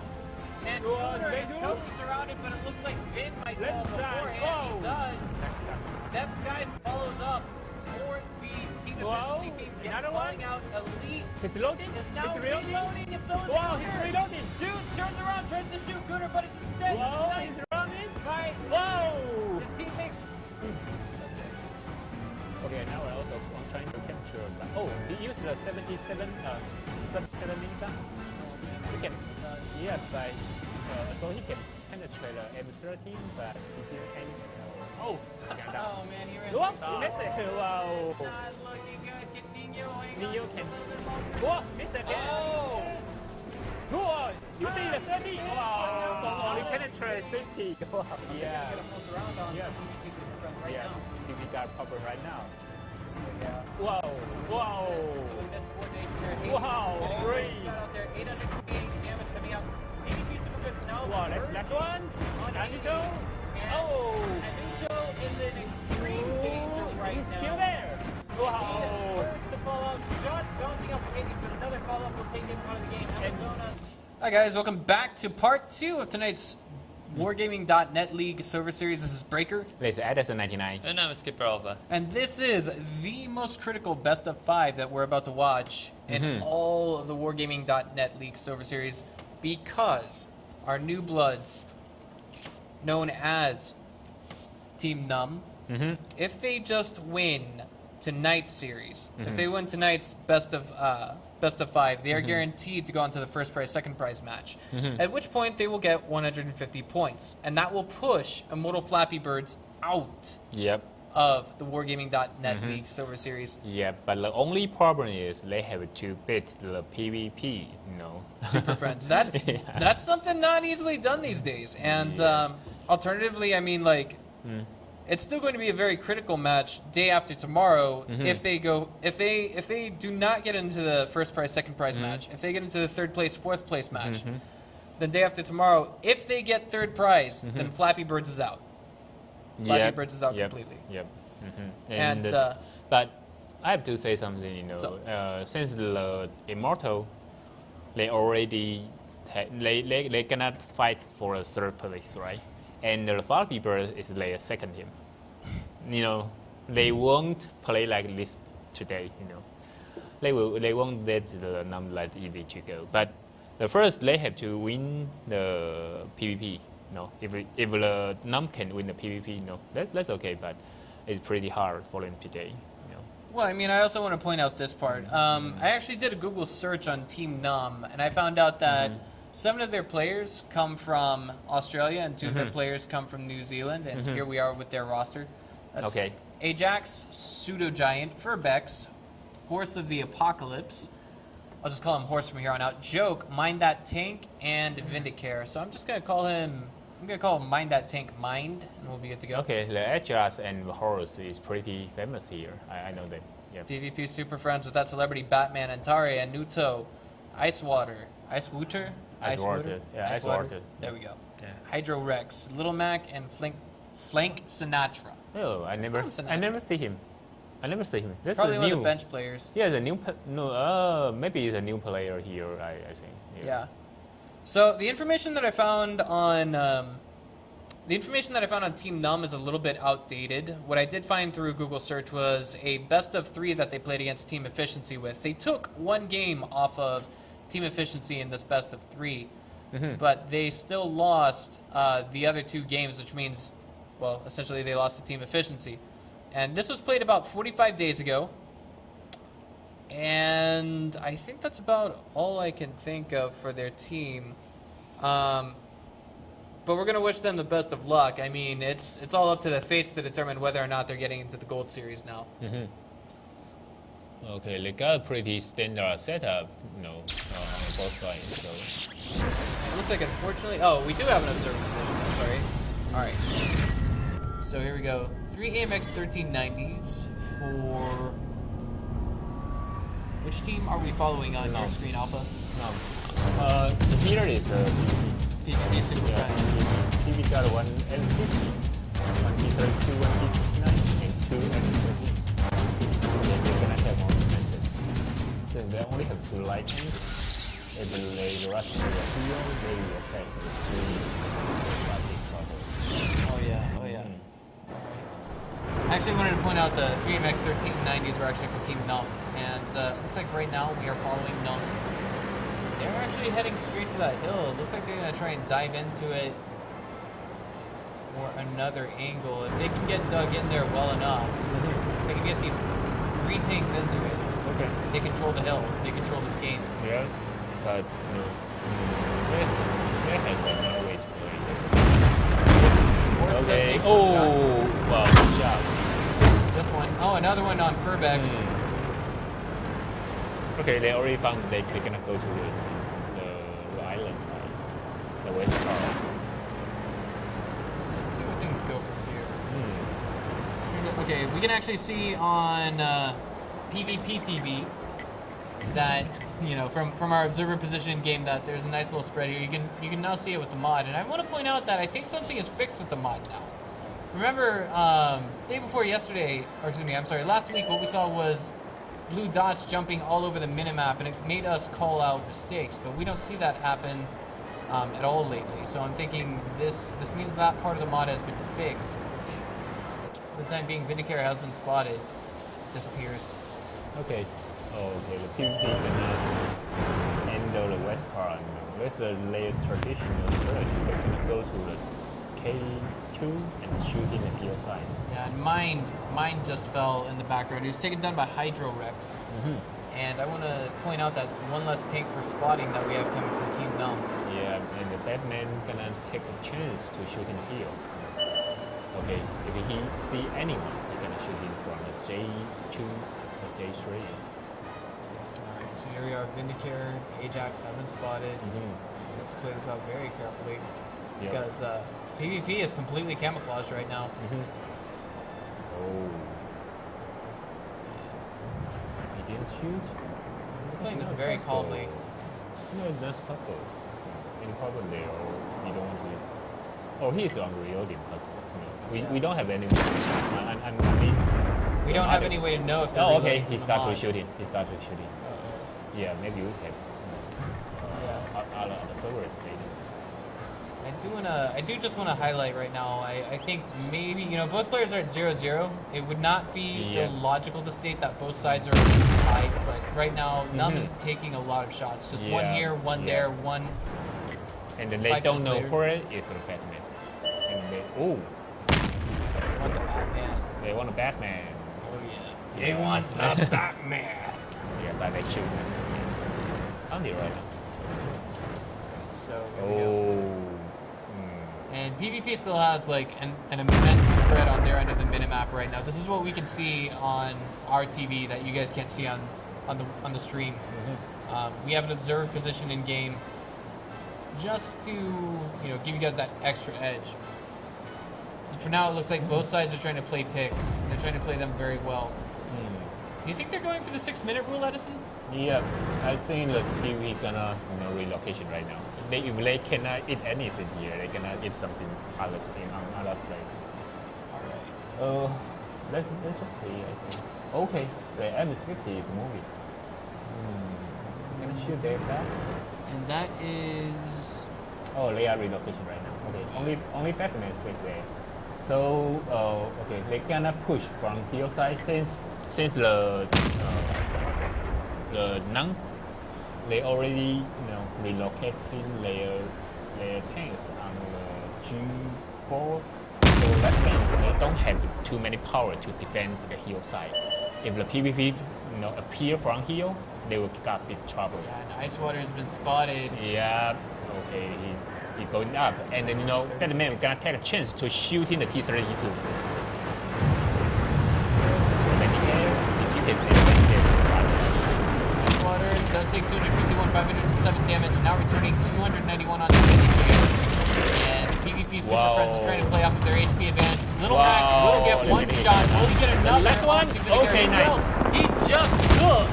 And Whoa, Cooter they is do? totally surrounded, but it looks like Vin might fall Left side. beforehand. He does. Whoa. That guy follows up. Fourth speed, team Whoa, efficiency team another flying one? out elite. He's reloading. Is now He's reloading. reloading. It's still in the Wow, he's clear. reloading. Shoot, turns around, tries to shoot Cooter, but it's instead. Whoa, Nice. he's running. Right. Whoa. His teammates. Okay, now I also I'm trying to capture. Oh, he used the 77 Minta. He can by so he can penetrate the M13, but he didn't end. Oh, Oh man, he ran. Whoa, he missed it. Wow. Not looking good. Coutinho hang on. Neo can. Whoa, missed it. Oh. Whoa, you see the 30? Wow, only penetrate 50. Wow, yeah. Yeah. Yeah, we got problem right now. Whoa, whoa. Wow, three. Shot out there, 858 damage coming out. ADP Superfist now. Wow, next one. Anito. Oh. Anito is in extreme danger right He's now. still there. Wow. First to fall out, just bouncing up from 80, but another follow-up will take him out of the game. Arizona. Hi guys, welcome back to part 2 of tonight's Wargaming.net League Server Series. This is Breaker, This is Edison 99. And I'm Skipper Alpha. and this is the most critical best of 5 that we're about to watch in all of the Wargaming.net League Server Series, because our new bloods, known as Team Num, if they just win tonight's series, if they win tonight's best of 5, they are guaranteed to go on to the first prize, second prize match. At which point they will get 150 points, and that will push Immortal Flappy Birds out Yep. of the Wargaming.net League Server Series. Yeah, but the only problem is they have to beat the PvP, you know. Super Friends. That's Yeah. that's something not easily done these days. And alternatively, I mean, like, it's still going to be a very critical match day after tomorrow if they do not get into the first prize, second prize match. If they get into the third place, fourth place match, then day after tomorrow, if they get third prize, then Flappy Birds is out. Flappy Birds is out completely. Yep. And but I have to say something, you know, since the Immortal, they already they cannot fight for a third place, right? And the Flappy Bird is their second team. You know, they won't play like this today. You know, they won't let the Num let EVG go. But the first they have to win the PvP. No, if the Num can win the PvP, no, that's okay. But it's pretty hard for them today. You know. Well, I mean, I also want to point out this part. I actually did a Google search on Team Num, and I found out that 7 of their players come from Australia, and 2 of their players come from New Zealand, and here we are with their roster. That's Okay. Ajax, Pseudo Giant, Furbex, Horse of the Apocalypse. I'll just call him Horse from here on out. Joke, Mind That Tank, and Vindicare. So I'm just gonna call him. I'm gonna call him Mind That Tank Mind, and we'll be good to go. Okay, the Atlas and the Horus is pretty famous here. I know them. Yep. PvP Super Friends with that celebrity Batman, Antaria, Nuto, Icewater, Icewater? Icewater. Yeah, Icewater. There we go. Yeah. Hydro Rex, Little Mac, and Flank Sinatra. Oh, I never see him. I never see him. That's Probably a one new of the bench players. Yeah, the new maybe it's a new player here. I think. Yeah. So the information that I found on Team Num is a little bit outdated. What I did find through Google search was a best of 3 that they played against Team Efficiency with. They took 1 game off of Team Efficiency in this best of 3, but they still lost the other 2 games, which means, well, essentially they lost to Team Efficiency. And this was played about 45 days ago. And I think that's about all I can think of for their team. But we're going to wish them the best of luck. I mean, it's all up to the fates to determine whether or not they're getting into the Gold Series now. Okay, they got a pretty standard setup, you know, on both sides. So. It looks like, unfortunately... Oh, we do have an observer position. I'm sorry. All right. So here we go. 3 AMX 1390s for... Which team are we following on your screen, Alpha? No. Here is PvP Super Friends. PvP got 1 N50, 1 P32, 1 P59, and 2 N13. They cannot have more defenses. So they only have 2 lightnings. if they rush to the field, they will face big trouble. Oh yeah, oh yeah. I actually wanted to point out the 3MX 1390s were actually for Team Numb, and looks like right now we are following Numb. They're actually heading straight for that hill. It looks like they're gonna try and dive into it or another angle. If they can get dug in there well enough, if they can get these 3 tanks into it, Okay. they control the hill, they control this game. Yeah, but there has another way to play Force does this. take Okay. one shot. Oh, well, good job. This one. Oh, another one on Furbex. Okay, they already found they're gonna go to the island, right? The west part. So let's see where things go from here. Okay, we can actually see on PvP TV that, you know, from our observer position game that there's a nice little spread here. You can now see it with the mod, and I want to point out that I think something is fixed with the mod now. Remember, day before yesterday, or excuse me, I'm sorry, last week what we saw was blue dots jumping all over the minimap, and it made us call out mistakes, but we don't see that happen at all lately. So I'm thinking this means that part of the mod has been fixed. For the time being, Vindicator has been spotted. Disappears. Okay. Oh, okay. The PvP gonna handle the west part. There's a layer traditional search. They're gonna go to the K2 and shoot in the field side. Yeah, and mine just fell in the background. It was taken down by Hydro Rex. And I want to point out that's one less tank for spotting that we have coming from Team Numb. Yeah, and the Batman gonna take a chance to shoot in the field. Okay, if he see anyone, he's gonna shoot in from the J2 or J3. Alright, so here we are. Vindicator, Ajax have been spotted. We have to play this out very carefully. Yep. Because PvP is completely camouflaged right now. Oh. He didn't shoot? We're playing this very calmly. No, that's possible. Any problem there, or you don't want to... Oh, he's on reloading puzzle. We don't have any... We don't have any way to know if they're Oh, okay, reloading he from the started mod. shooting. Yeah, maybe we can. Other servers maybe. I do just want to highlight right now. I think maybe, you know, both players are at 0-0. It would not be illogical to state that both sides are tied, but right now Numb is taking a lot of shots. Just one here, one there, one. And then they don't know where it is the Batman. And they They want the Batman. They want a Batman. Oh yeah. They want the Batman. Yeah, but they shoot us. On the right now. So here we go. Oh. And PvP still has like an immense spread on their end of the minimap right now. This is what we can see on our TV that you guys can't see on the stream. We have an observed position in game, just to, you know, give you guys that extra edge. For now, it looks like both sides are trying to play picks, and they're trying to play them very well. Do you think they're going for the 6-minute rule, Edison? Yeah, I think the PvP gonna relocation right now. If they cannot eat anything here, they cannot eat something other in other place. All right. Let's just see. I think. Okay, the MS-50 is moving. Gonna shoot their back. And that is. Oh, they are relocation right now. Okay, only Batman is there. So okay, they gonna push from hillside since the Numb, they already relocating their tanks on the G4. So that means they don't have too many power to defend the hillside. If the PvP appear from hill, they will got big trouble. Yeah, and Icewater has been spotted. Yeah. Okay, he's going up, and then that man gonna take a chance to shoot in the T-32. You can see the Icewater does take 251, 507 damage, now returning 291 on the Vindicator. And PvP Super Friends is trying to play off of their HP advantage. Little Mac will get one shot. Will he get another? Last one? Okay, nice. He just took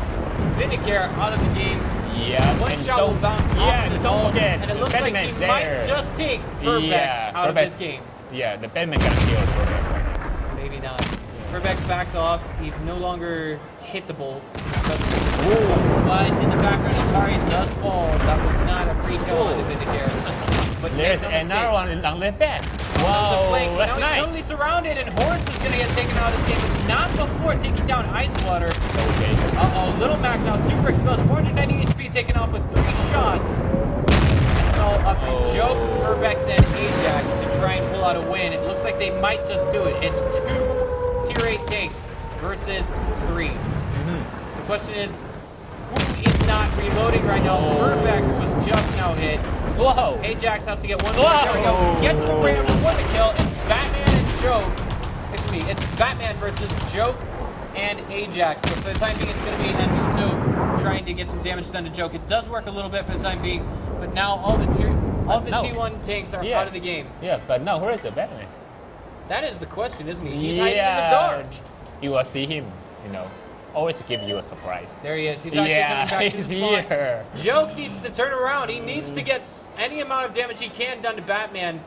Vindicator out of the game. Yeah, one shot will bounce off his don't ult, forget, and it looks like he might just take Furbex out of this game. Yeah, the Batman gonna kill Furbex, I guess. Maybe not. Furbex backs off. He's no longer hittable. But in the background, Atari does fall. That was not a free kill on the Vindicator. But There's make no another mistake, one on the back. there's a Wow, flank. that's Now he's nice. totally surrounded, and Horse is going to get taken out of this game, but not before taking down Ice Water. Okay. Uh-oh, Little Mac now super exposed. 490 HP taken off with 3 shots. It's all up to Joke, Furbex, and Ajax to try and pull out a win. It looks like they might just do it. It's 2 Tier 8 takes versus 3. The question is, who is not reloading right now? Furbex was just now hit. Whoa. Ajax has to get one more. There we go. Gets the ram for the kill. It's Batman and Joke. Excuse me, it's Batman versus Joke and Ajax. But for the time being, it's going to be Nanuto trying to get some damage done to Joke. It does work a little bit for the time being, but now all the T1 tanks are out of the game. Yeah, but now where is the Batman? That is the question, isn't he? He's hiding in the dark. You will see him, always give you a surprise. There he is. He's actually coming back to he's the spawn. here. Joke needs to turn around. He needs to get any amount of damage he can done to Batman.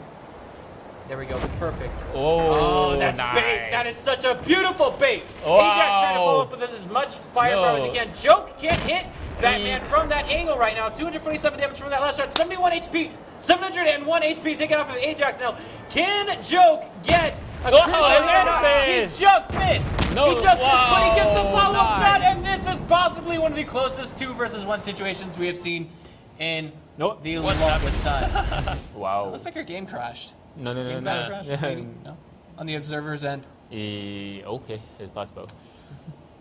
There we go. Perfect. Oh, that's nice. bait. That is such a beautiful bait. Wow. Ajax trying to follow up with as much firepower as he can. Joke can't hit Batman from that angle right now. 247 damage from that last shot. 71 HP. 701 HP taken off of Ajax now. Can Joke get a critical shot? He just missed. No, he just missed, but he gets the follow-up nice. shot, and this is possibly one of the closest 2 versus 1 situations we have seen in the longest time. Wow. Looks like our game crashed. No. Game crashed? Maybe? No? On the observer's end. Okay, it's possible.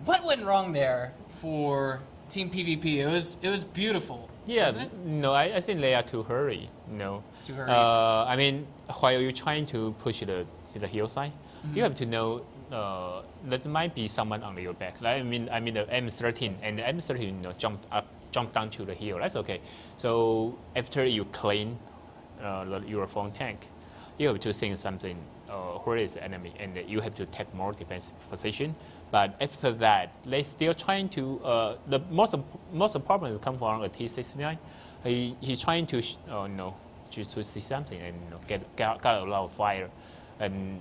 What went wrong there for Team PvP? It was beautiful. Yeah, wasn't it? no, I think they are too hurried. Too hurried. I mean, while you're trying to push the hillside, you have to know that might be someone on your back. Like, I mean the M13, and the M13 jump down to the hill. That's okay. So after you clean your phone tank, you have to think something. Where is the enemy, and you have to take more defensive position. But after that, they still trying to. The most problem come from a T69. He's trying to just to see something and got a lot of fire, and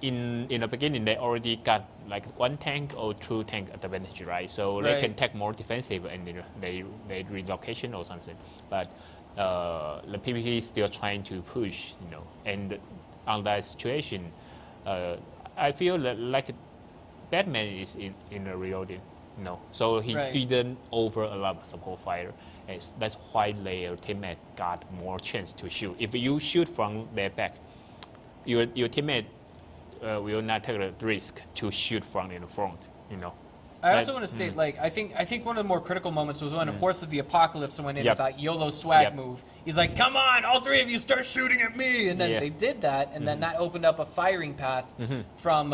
in the beginning they already got like 1 tank or 2 tank advantage, right? So they can take more defensive and they relocation or something. But the PvP is still trying to push, and on that situation, I feel that like Batman is in a reloading, so he didn't over a lot of support fire. And that's why their teammate got more chance to shoot. If you shoot from their back, your teammate will not take the risk to shoot from in the front, I also want to state, I think one of the more critical moments was when Horse of the Apocalypse went in with that YOLO swag move. He's like, "Come on, all 3 of you start shooting at me!" And then they did that, and then that opened up a firing path from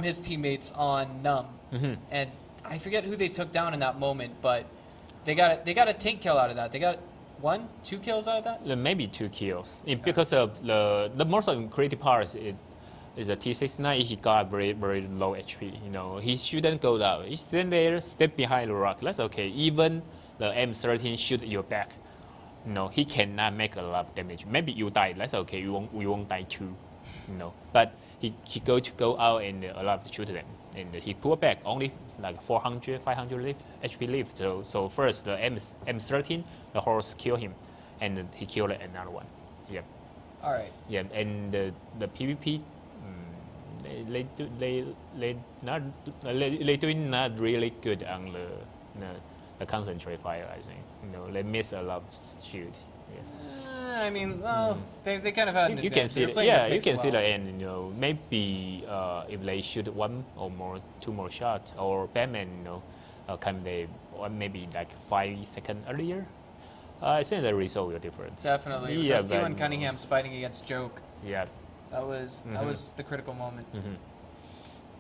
his teammates on Numb. And I forget who they took down in that moment, but they got a tank kill out of that. They got 1, 2 kills out of that. Maybe 2 kills because of the most critical part is a T69. He got very low HP. He shouldn't go down. He's stand there, step behind the rock. That's okay. Even the M13 shoot your back, he cannot make a lot of damage. Maybe you die. That's okay. We won't die too, But he go out and allow to shoot them, and he pull back only like 400, 500 HP left. So first the M13, the horse kill him, and then he killed another one. Yeah. All right. Yeah, and the PvP. They doing not really good on the concentrate fire. I think they miss a lot of shoot. Yeah. I mean, they kind of had an you can advantage. see They're playing the you picks can see the well. end. Maybe if they shoot 1 or more, 2 more shots, or Batman, come they maybe like 5 seconds earlier. I think the result will different. Definitely. Yeah, Dusty and Cunningham's fighting against Joke. Yeah. That was the critical moment. Mm-hmm.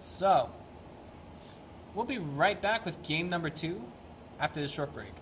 So, we'll be right back with game number 2 after this short break.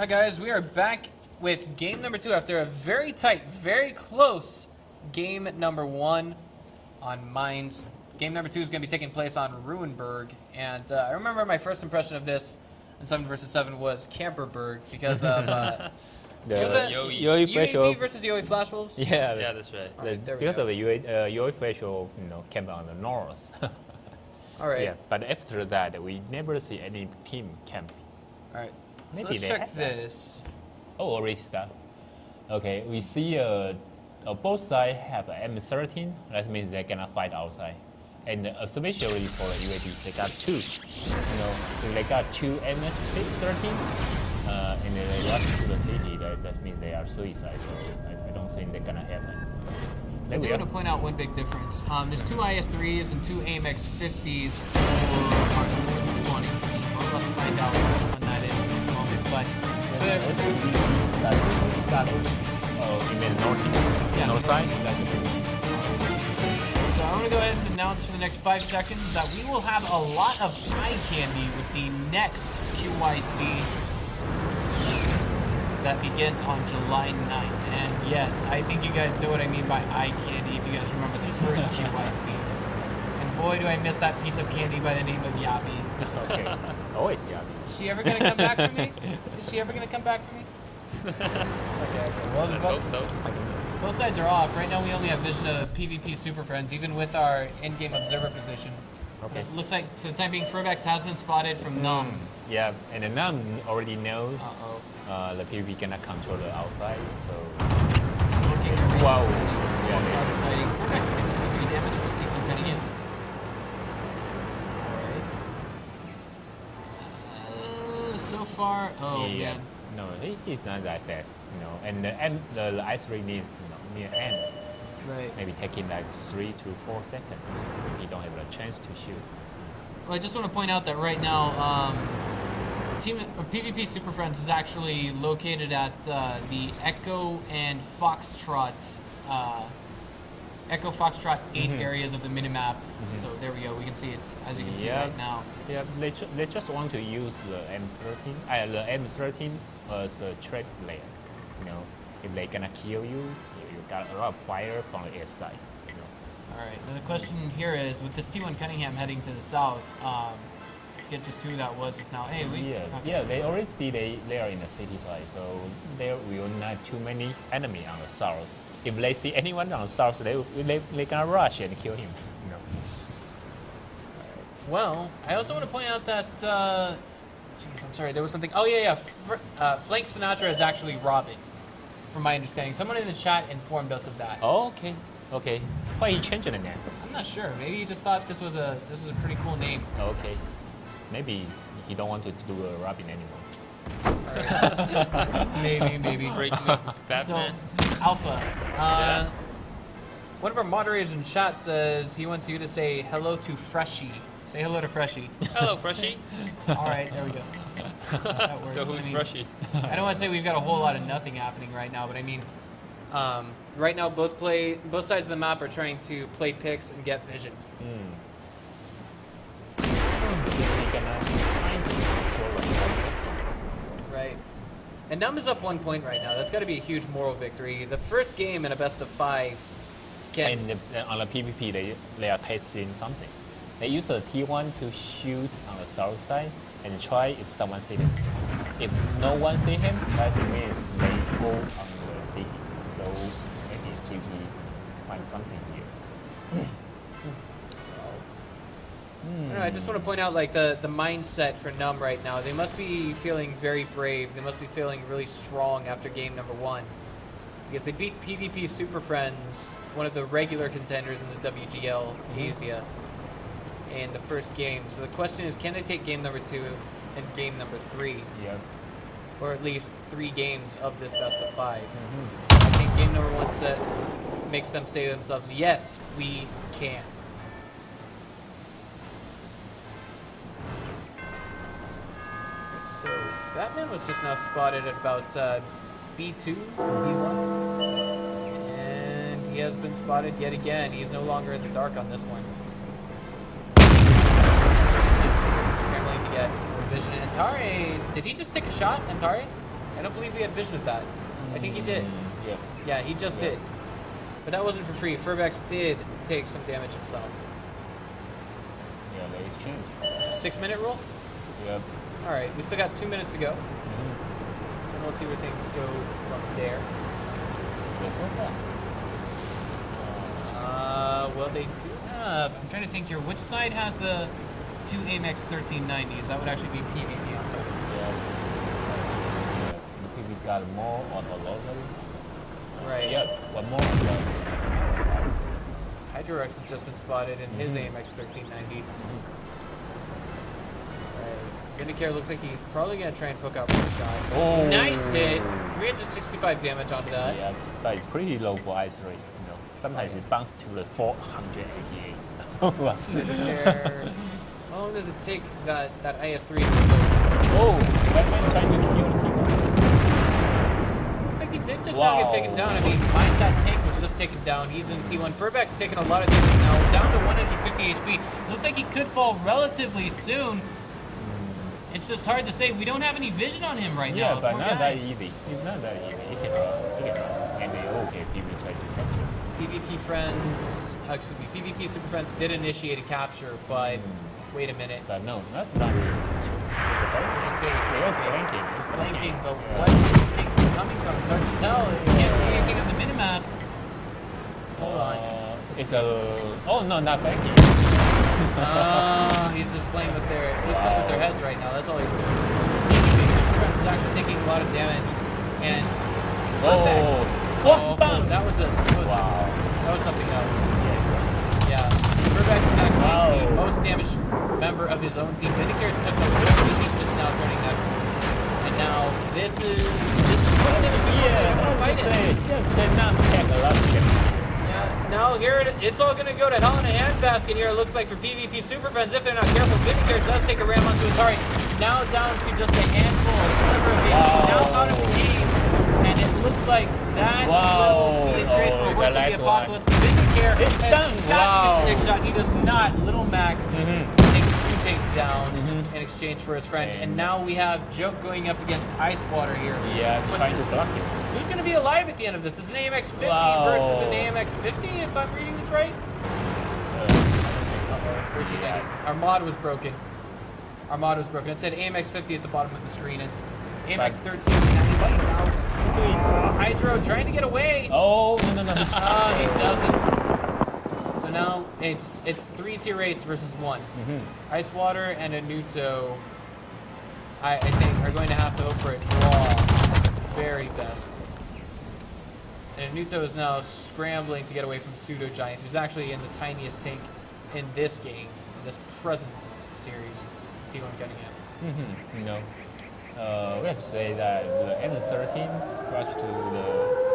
Hi guys, we are back with game number 2 after a very tight, very close game number 1 on Mines. Game number 2 is going to be taking place on Ruinberg, and I remember my first impression of this in 7 vs 7 was Camperberg because of The Yoi. UAT versus Yoi Flash Wolves. Yeah, Yeah, that's right. Alright, there we because go. of the UA facial, camp on the north. All right, Yeah, but after that, we never see any team camp. all right. So Maybe let's they check have that. this. Oh, already start. Okay, we see both sides have an M13. That means they're gonna fight outside. And especially for the UAD, they got two. They got two MS-13, and they rush to the city. That means they are suicide. So I don't think they're gonna happen. I do want to point out one big difference. There's 2 IS-3s and 2 AMX-50s for our squad. I'll have to find out which one that is in just a moment. But you mean north? Yeah. North side? so I want to go ahead and announce for the next 5 seconds that we will have a lot of eye candy with the next QYC that begins on July 9th. And yes, I think you guys know what I mean by eye candy if you guys remember the first QYC. And boy, do I miss that piece of candy by the name of Yabi. Okay. Always, yeah. Is she ever going to come back for me? Is she ever going to come back for me? Okay. Well, Let's hope so. both sides are off. Right now we only have vision of PvP Super Friends, even with our in-game observer position. Okay. It looks like for the time being, Furbex has been spotted from Num. Yeah, and the NAM already knows Uh-oh. the PvP cannot control the outside, so Looking at Wow. Yeah, Yeah. fighting. Furbex takes 23 damage from T1 cutting in. Alright. So far, oh yeah. man. No, he's not that fast, and the I3 needs near end. Right. Maybe taking like 3 to 4 seconds. He don't have a chance to shoot. Well, I just want to point out that right now, PvP Super Friends is actually located at the Echo and Foxtrot, Echo Foxtrot 8 areas of the minimap. So there we go. We can see it as you can see right now. Yeah, they just want to use the M13, the M13 as a trap layer. If they gonna kill you, you got a lot of fire from the air side. All right. Now the question here is, with this T1 Cunningham heading to the south, I forget just who that was just now. Hey, Yeah, they already see they are in the city side, so there will not too many enemy on the south. If they see anyone on the south, they gonna rush and kill him. Well, I also want to point out that, jeez, I'm sorry, there was something. Oh yeah. Flank Sinatra is actually Robin, from my understanding. Someone in the chat informed us of that. Oh, okay. Why he changing the name? I'm not sure. Maybe he just thought this was a pretty cool name. Okay, maybe he don't want to do a Robin anymore. Maybe. Breaking So, Batman. Alpha. Yeah. One of our moderators in chat says he wants you to say hello to Freshie. Say hello to Freshie. Hello, Freshie. All right, there we go. That works. So who's I mean, Freshie? I don't want to say we've got a whole lot of nothing happening right now, but I mean, right now both sides of the map are trying to play picks and get vision. Right. And Num is up 1 point right now. That's got to be a huge moral victory. The first game in a best of 5 can. And on the PvP, they are testing something. They use a T1 to shoot on the south side and try if someone see them. If no one see him, that means they go on the city. So maybe PvP find something here. I don't know, I just want to point out like the mindset for Num right now. They must be feeling very brave. They must be feeling really strong after game number 1. Because they beat PvP Super Friends, one of the regular contenders in the WGL ASIA, in the first game. So the question is, can they take game number 2 and game number 3? Yeah. Or at least 3 games of this best of 5. I think game number 1 set makes them say to themselves, yes, we can. So Batman was just now spotted at about B2 or B1. And he has been spotted yet again. He's no longer in the dark on this one. Scrambling to get vision. Antare, did he just take a shot, Antare? I don't believe we had vision of that. I think he did. Yeah. Yeah, he just did. But that wasn't for free. Furbex did take some damage himself. Yeah, they exchange. 6-minute rule? Yep. All right, we still got 2 minutes to go. And we'll see where things go from there. Well, they do have... I'm trying to think here. Which side has the 2 AMX 1390s? That would actually be PvP, I'm sorry. Yeah. We got more on the low level. Right. Yeah, one more on the Hydrorex has just been spotted in his AMX 1390. Vindicare looks like he's probably going to try and poke out one shot. Oh! Nice hit! 365 damage onto that. Yeah, but it's pretty low for ice rate, you know. Sometimes it bounces to the 488. Vindicare. How long does it take that IS-3 to go? Oh! Batman trying to kill the people. Looks like he did just now get taken down. I mean, that tank was just taken down. He's in T1. Furbeck's taking a lot of damage now. Down to 150 HP. Looks like he could fall relatively soon. It's just hard to say. We don't have any vision on him right now. Yeah, but not that easy. It's not that easy. He can run. And they okay, PvP try to capture. PvP friends, excuse me, PvP super friends did initiate a capture, but wait a minute. But no, not really. It's a fake. It's flanking. It's flanking, but what is the tank coming from? It's hard to tell. You can't see anything on the minimap. Hold on. It's a... Oh, no, not flanking. He's just playing with their heads right now. That's all he's doing. PvP super friends is actually taking a lot of damage, and that was something else. Yeah, Furbex is actually the most damaged member of his own team. Vindicare took no damage. He's just now turning that. And now this is putting him into a fight. Yes, they're not taking a lot of damage. Now here it's all going to go to hell in a handbasket here. It looks like for PvP Super Friends, if they're not careful. Vindicare does take a ram onto his target. Now down to just a handful of sliver of HP. Now out of game, and it looks like that will be a trade for Horse of the Apocalypse. Vindicare is done. The next shot. He does not. Little Mac takes 2 takes down in exchange for his friend, and now we have Joke going up against Ice Water here. Yeah, trying to block him. Who's going to be alive at the end of this? This is an AMX 50 versus an AMX 50, if I'm reading this right? 1390. Our mod was broken. It said AMX 50 at the bottom of the screen, and AMX 1390 now. Hydro trying to get away. Oh, no. He doesn't. So now it's 3 tier 8s versus 1. Ice Water and a Nuto, I think, are going to have to hope for a draw at the very best. And Nuto is now scrambling to get away from Pseudo Giant, who's actually in the tiniest tank in this game, in this present series. See what I'm getting at? We have to say that the M13 rush to the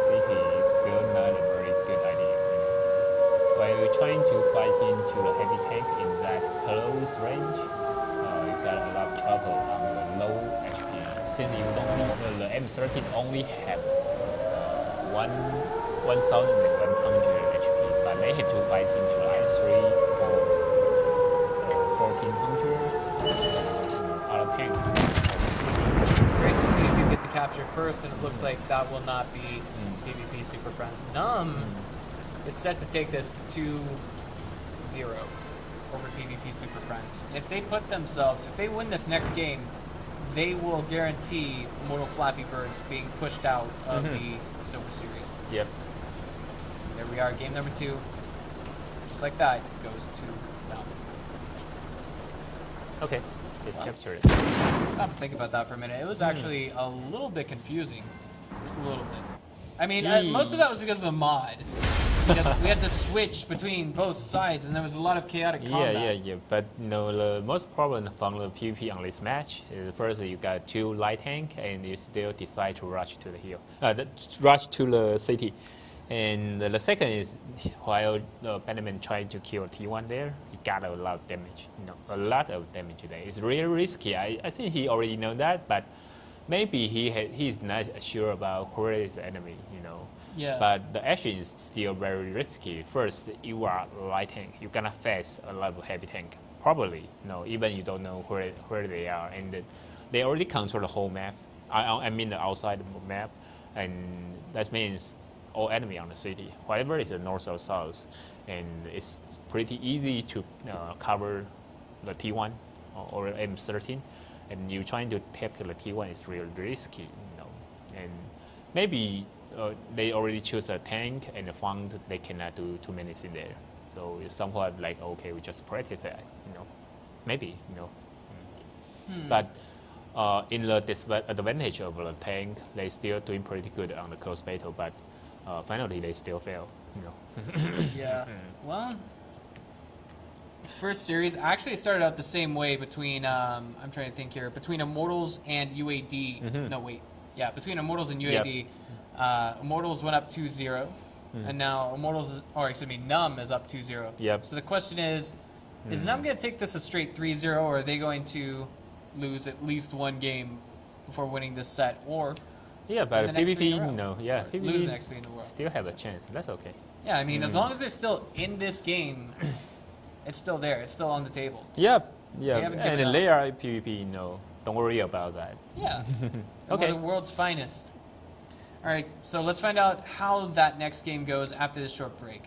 city is still not a very good idea. While you're trying to fight into the heavy tank in that close range, you got a lot of trouble on the low HP. Since you don't know the M13 only have 1,100 HP, but they had to fight into I3 or 1,400 other tanks. It's great to see if you get the capture first, and it looks like that will not be PvP Super Friends. Numb is set to take this 2-0 over PvP Super Friends. If they win this next game, they will guarantee Mortal Flappy Birds being pushed out of the Silver Series. Yep. There we are, game number 2. Just like that, goes to Numb. Okay, it's captured. Stop and think about that for a minute. It was actually a little bit confusing. Just a little bit. I mean, most of that was because of the mod. Because we had to switch between both sides, and there was a lot of chaotic combat. Yeah. But the most problem from the PvP on this match is first you got 2 light tank, and you still decide to rush to the hill, rush to the city. And the second is while Benjamin tried to kill T1 there, he got a lot of damage. A lot of damage today. It's really risky. I think he already know that, but maybe he's not sure about where is the enemy. Yeah. But the action is still very risky. First, you are light tank. You're gonna face a lot of heavy tank. Probably, even you don't know where they are, and they already control the whole map. I mean the outside map, and that means all enemy on the city. Whatever is the north or south, and it's pretty easy to cover the T1 or M13, and you trying to take the T1 is really risky, you know. And maybe they already choose a tank and found they cannot do too many things there. So it's somewhat like, okay, we just practice that, you know, maybe, you know. But in the disadvantage of the tank, they still doing pretty good on the close battle, but finally they still fail, you know. Yeah, well, first series actually started out the same way between, I'm trying to think here, between Immortals and UAD. No, wait. Yeah, between Immortals and UAD. Immortals went up 2-0, and now Numb is up 2-0. Yep. So the question is Numb going to take this a straight 3-0, or are they going to lose at least one game before winning this set? Or yeah, but PvP, no, yeah, PvP, lose the next three in the world. Still have a chance. That's okay. Yeah, I mean, as long as they're still in this game, it's still there. It's still on the table. Yep, yeah, and in layer PvP, no, don't worry about that. Yeah. Okay. One of the world's finest. All right, so let's find out how that next game goes after this short break.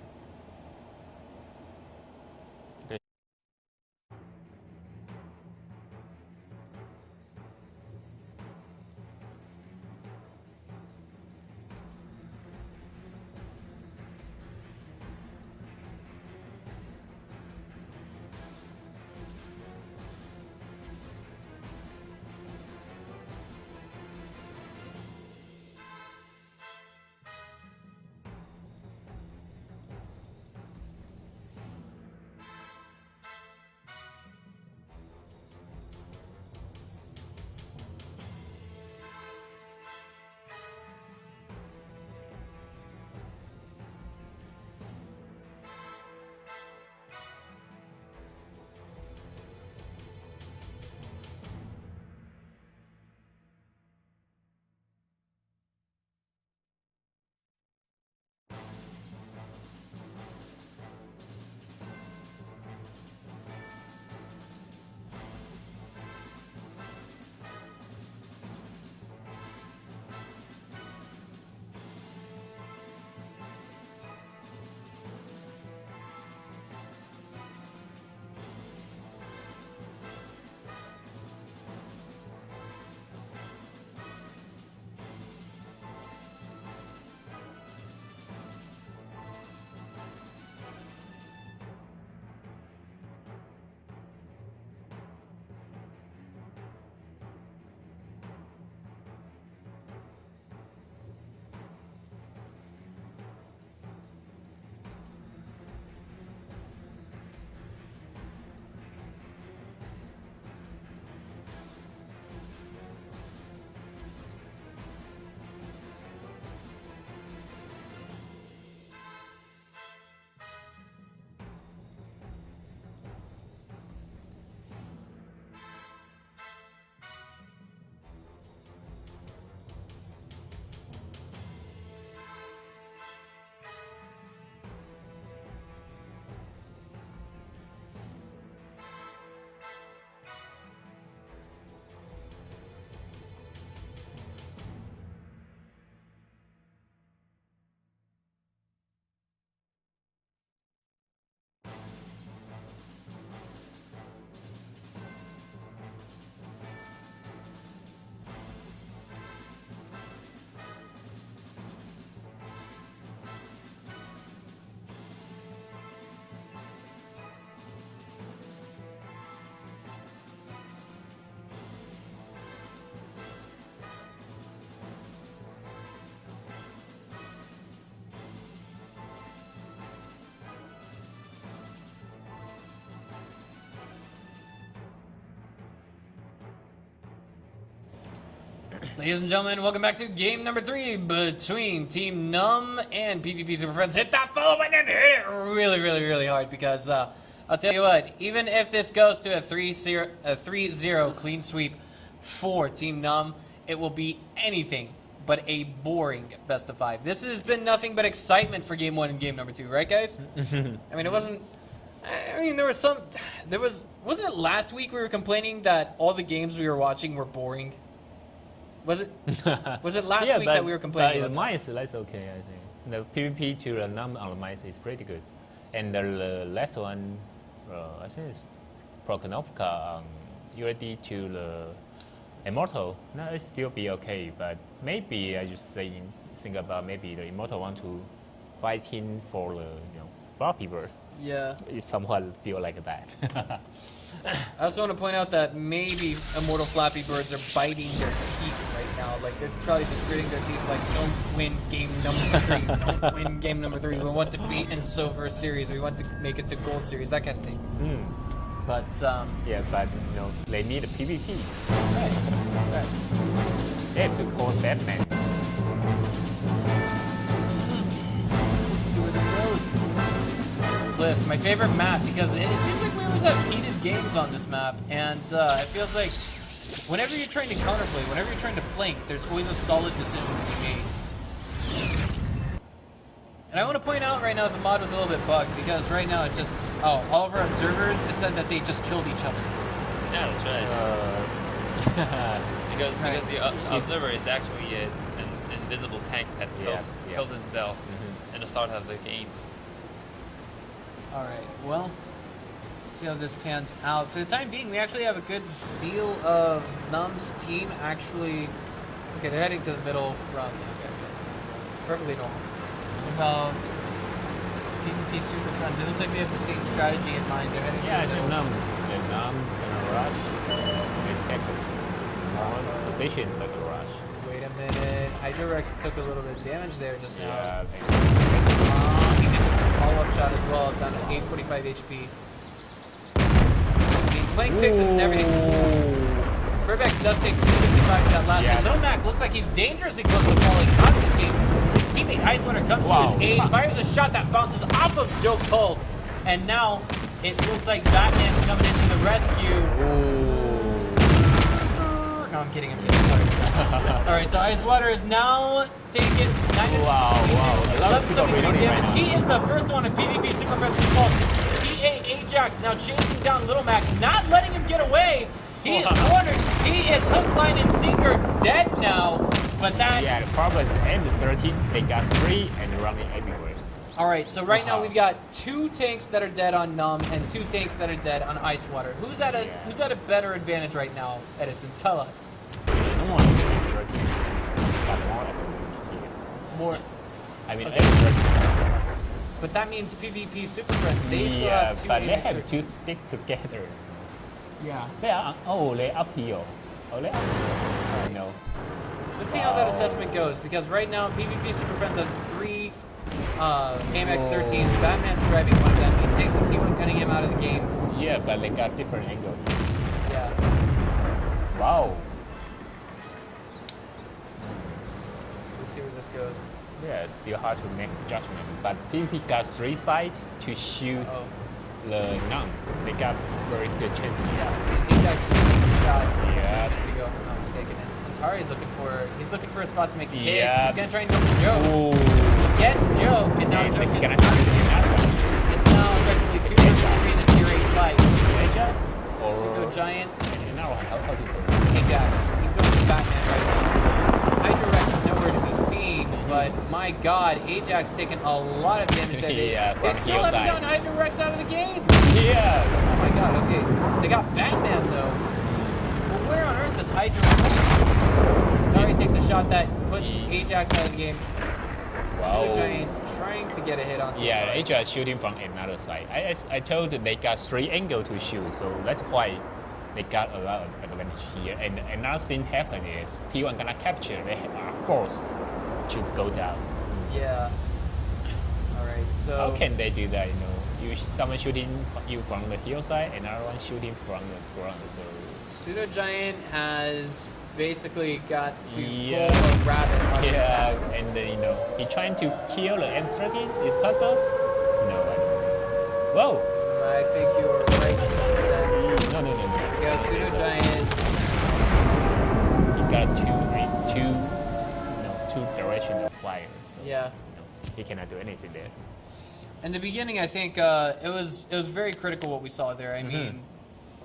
Ladies and gentlemen, welcome back to game number 3 between Team Numb and PvP Super Friends. Hit that follow button and hit it really, really, really hard because I'll tell you what, even if this goes to a 3-0 clean sweep for Team Numb, it will be anything but a boring best of 5. This has been nothing but excitement for game 1 and game number 2, right, guys? I mean, it wasn't. I mean, wasn't it last week we were complaining that all the games we were watching were boring? Was it? Was it last week that we were complaining about? The mice, that's okay, I think. The PvP to the num on the mice is pretty good, and the last one, I think it's Prokhonovka on UAD to the Immortal. No, it still be okay, but maybe I just think about maybe the Immortal want to fighting for the floppy bird. Yeah. It somewhat feel like that. I also want to point out that maybe Immortal Flappy Birds are biting their teeth right now. Like, they're probably just gritting their teeth like, don't win game number 3, don't win game number 3. We want to beat in Silver Series, we want to make it to Gold Series, that kind of thing. But, yeah, but, they need a PvP. Right. They have to call Batman. Let's see where this goes. Cliff, my favorite map, because it seems like we always have heated games on this map, and it feels like whenever you're trying to counterplay, whenever you're trying to flank, there's always a solid decision to be made. And I want to point out right now the mod was a little bit bugged, because right now it just, all of our observers, it said that they just killed each other. Yeah, that's right. because the observer is actually an invisible tank that kills himself at the start of the game. Alright, well, let's see how this pans out. For the time being, we actually have a good deal of Num's team actually... Okay, they're heading to the middle from... Okay. Perfectly normal. What about PvP Super Friends? They look like they have the same strategy in mind. They're heading to the middle. Num gonna rush. They take one position like a rush. Wait a minute. Hydro Rex took a little bit of damage there just now. Yeah, He gets a follow-up shot as well, down to 845 HP. I mean, playing fixes and everything. Furbex does take 255 with that last hit. Little Mac looks like he's dangerously close to falling out of this game. His teammate Icewater comes to his aid, fires a shot that bounces off of Joke's hull, and now it looks like Batman's coming into the rescue. No, I'm kidding, sorry. Alright, so Icewater is now taking 9 damage. He is the first one in PvP Super Friends to fall. PA Ajax now chasing down Little Mac, not letting him get away. He is cornered. He is hook, line, and sinker dead now. But that... Yeah, the problem is M13, they got 3 and they're running everywhere. Alright, so right now we've got 2 tanks that are dead on Num and 2 tanks that are dead on Icewater. Who's at a better advantage right now, Edison? Tell us. More. I mean, but that means PvP Super Friends. They still have 2 but they have to stick together. Yeah. They are they uphill. Oh, they up. I know. Let's see how that assessment goes, because right now PvP Super Friends has 3 AMX-13s. Batman's driving one of them. He takes the T1 Cunningham out of the game. Yeah, but they got different angles. Yeah. Wow. Let's see where this goes. Yeah, it's still hard to make judgment. But PvP got 3 sides to shoot the Num. They got very good chance. Yeah, he got shooting the shot. Yeah. There we go, if I'm not mistaken. And Tari's looking for a spot to make a hit. Yeah. He's gonna try and go for Joke. Ooh. He gets Joke, and now Joke is gonna shoot another one. It's now effectively 2 versus 3 in a tier 8 fight. Ajax? Or Pseudo Giant. Another one. How do you put it? Ajax. He's going to Batman right now. Hydro Rex is nowhere to be seen, but my god, Ajax taking a lot of damage there. Yeah, they still haven't gotten Hydro Rex out of the game. Yeah. Oh my god, okay. They got Batman though. Well, where on earth is Hydro Rex? Tari takes a shot that puts Ajax out of the game. Wow. Pseudo Giant trying to get a hit on Yeah, Tari. Ajax shooting from another side. I told them they got 3 angles to shoot, so that's why they got a lot of advantage here. And another thing happened is T1 gonna capture. They are forced to go down. Yeah. All right. So how can they do that? Someone shooting you from the hillside, another one shooting from the ground. So Pseudo Giant has basically got to pull a rabbit on his yeah, back. and he trying to kill the M13. Is possible? No, I don't know. Whoa! I think you were right to some extent. No. Yeah, Pseudo Giant. He got two directions of fire. So, Yeah. he cannot do anything there. In the beginning, I think it was very critical what we saw there. I mean,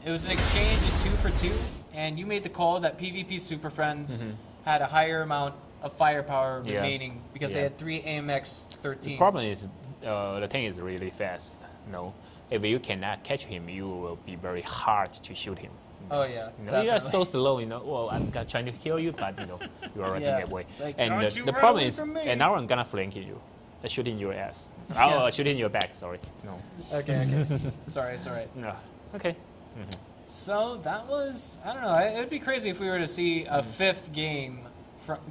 it was an exchange of 2 for 2, and you made the call that PvP Super Friends had a higher amount of firepower Yeah. remaining because they Yeah. had 3 AMX 13s. The problem is the thing is really fast. If you cannot catch him, you will be very hard to shoot him. Oh yeah, You are definitely. so slow. Well, I'm trying to heal you, but you are running Yeah. away. It's like, and "Don't you the run problem away is, from me." and now I'm gonna flank you, shooting your ass. Yeah. Shooting your back. Sorry. No. Okay. It's alright. It's alright. No. Okay. Mhm. So that was, I don't know, it would be crazy if we were to see a fifth game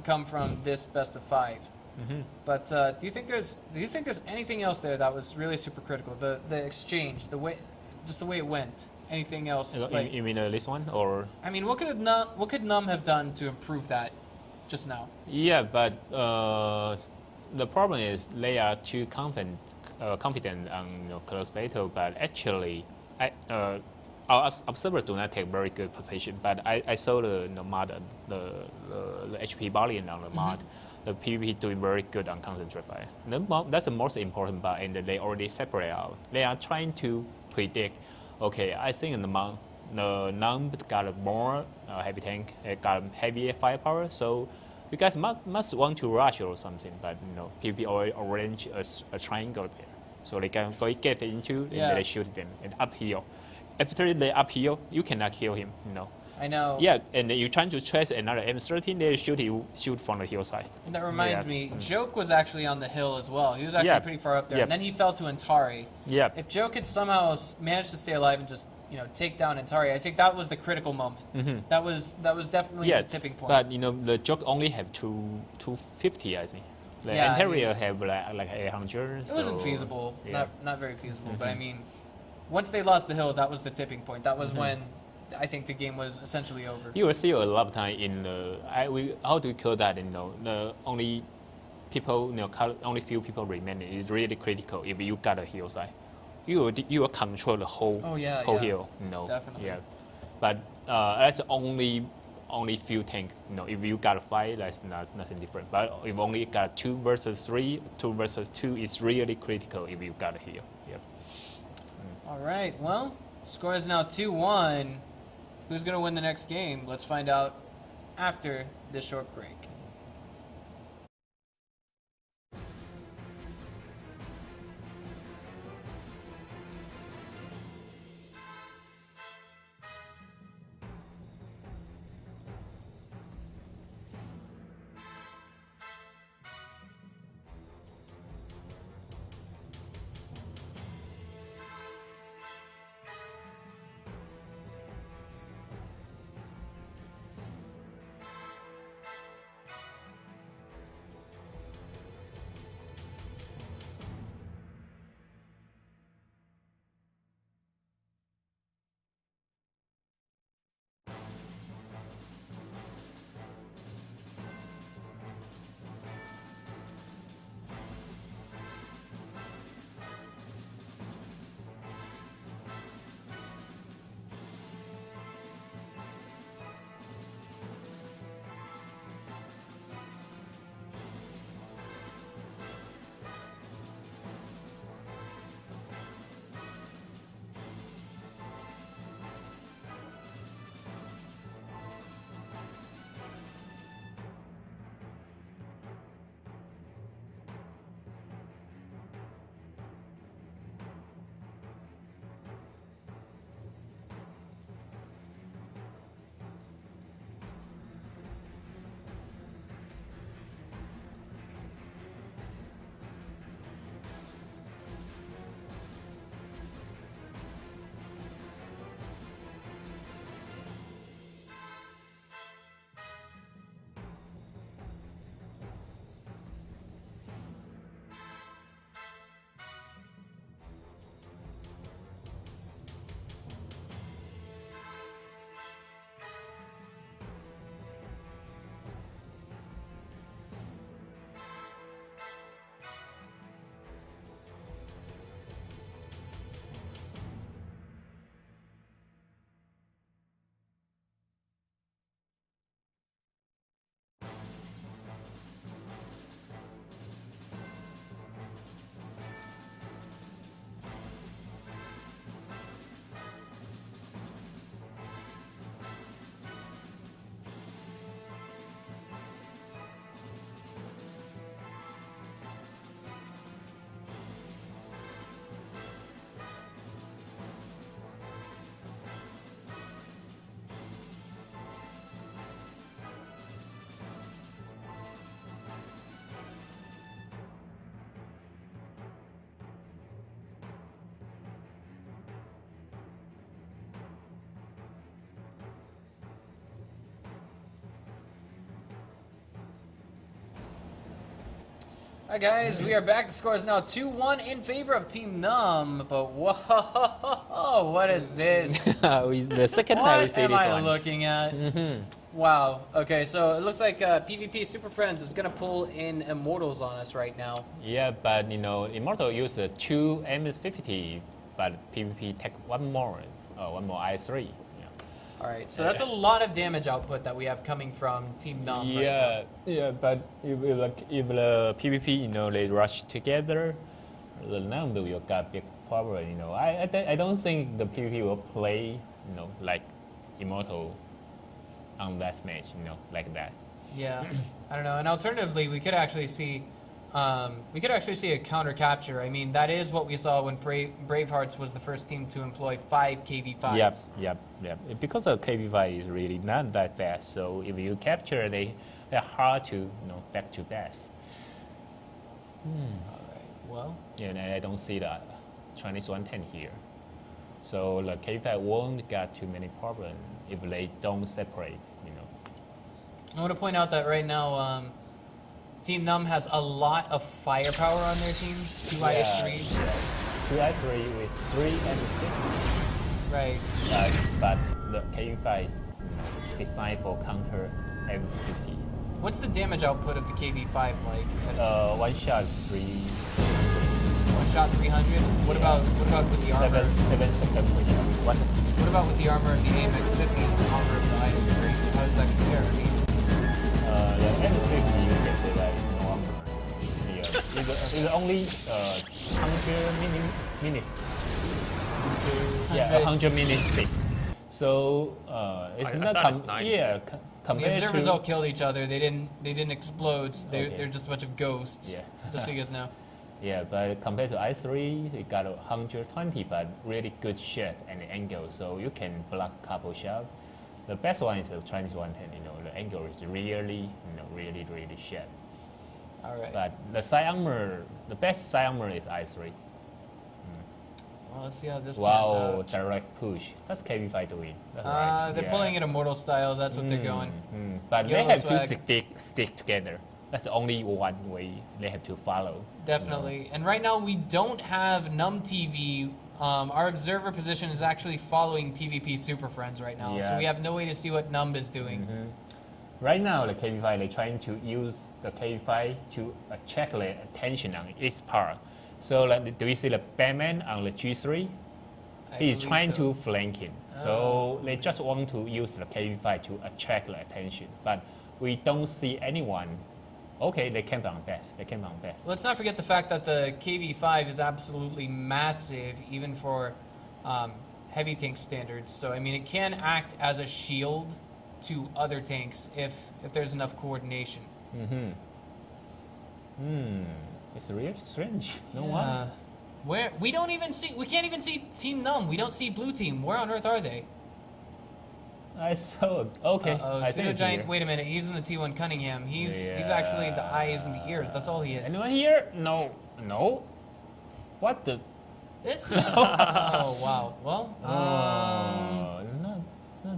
come from this best of 5. Mhm. But do you think there's anything else there that was really super critical? The exchange, the way it went. Anything else? You mean this one or? I mean, what could Num have done to improve that just now? Yeah, but the problem is they are too confident on close battle. But actually, our observers do not take very good position. But I saw the mod, the HP volume on the mod. The PvP doing very good on concentrate fire. That's the most important part, and they already separate out. They are trying to predict. Okay, I think the Num got a more heavy tank, got heavier firepower, so you guys must want to rush or something. But PvP already arrange a triangle there, so they can go get into and they shoot them and uphill. After they uphill, you cannot kill him. I know. Yeah, and you trying to chase another M13, they shoot from the hillside. And that reminds me, Joke was actually on the hill as well. He was actually pretty far up there, and then he fell to Antari. Yeah. If Joke had somehow managed to stay alive and just take down Antari, I think that was the critical moment. That was definitely the tipping point. But the Joke only have 250, I think. The Ontario have like 800. It wasn't feasible. Not very feasible. But I mean, once they lost the hill, that was the tipping point. That was when I think the game was essentially over. You will see a lot of time in how do you call that? The only people, only few people remaining is really critical. If you got a hillside, you will control the whole hill. Definitely. Yeah, but that's only few tank. If you got a 5, that's nothing different. But if only got 2 versus 3, 2 versus 2 is really critical. If you got a hill. Yep. All right. Well, score is now 2-1. Who's going to win the next game? Let's find out after this short break. Hi guys, we are back. The score is now 2-1 in favor of Team Num. But whoa, what is this? The second time we What see am this I one. looking at? Wow. Okay, so it looks like PvP Super Friends is gonna pull in Immortals on us right now. Yeah, but Immortal used 2 MS50, but PvP take one more I3. Yeah. All right, so that's a lot of damage output that we have coming from Team Num. Yeah, yeah, but if the PvP, they rush together, the Num will got big power. I don't think the PvP will play, like Immortal on that match, like that. Yeah, I don't know. And alternatively, we could actually see a counter capture. I mean, that is what we saw when Bravehearts was the first team to employ 5 KV5s. Yep. Because the KV5 is really not that fast, so if you capture, they're hard to back to best. All right. Well. Yeah, and I don't see the Chinese 110 here. So the KV5 won't get too many problems if they don't separate. I want to point out that right now, Team Num has a lot of firepower on their team. 2 IS3s. 2 IS3 with 3 and 6. Right. But the KV5 is designed for counter M50. What's the damage output of the KV5 like? One shot 3. One shot 300. What about with the armor? 7 seconds per shot. What about with the armor of the AMX-50 and the armor of the IS3? How does that compare? I mean, the M50 you can say that is normal. It's only 100 minutes. Yeah, 100 minutes thick. So it's I not thought it's 9. the compared observers to all killed each other. They didn't explode. Okay. They're just a bunch of ghosts. Yeah. Just so you guys know. yeah, but compared to i3, it got 120, but really good shape and angle, so you can block couple shot. The best one is the Chinese 110. The angle is really really sharp. All right. But the side armor, the best side armor is i3. Well, let's see how this pans Wow, out. direct push. That's KV5 doing. That's right. They're pulling it Immortal style. That's what they're going. But Yellow they have swag. to stick together. That's the only one way they have to follow. Definitely. And right now we don't have Num TV. Our observer position is actually following PvP Super Friends right now, so Yeah. we have no way to see what Num is doing. Right now, the KV5, they're trying to use the KV5 to attract the attention on its part. So, do you see the Batman on the G3? I He's believe trying so. to flank him. So, they just want to use the KV5 to attract the attention. But we don't see anyone. Okay, they camp on best. Let's not forget the fact that the KV5 is absolutely massive, even for heavy tank standards. So, I mean, it can act as a shield to other tanks if there's enough coordination. It's really strange. No Yeah. one. We can't even see Team Num. We don't see Blue Team. Where on earth are they? I saw. Okay. I Pseudo think Giant. here. Wait a minute. He's in the T1 Cunningham. He's actually the eyes and the ears. That's all he is. Anyone here? No. What the? This. Oh wow. Well.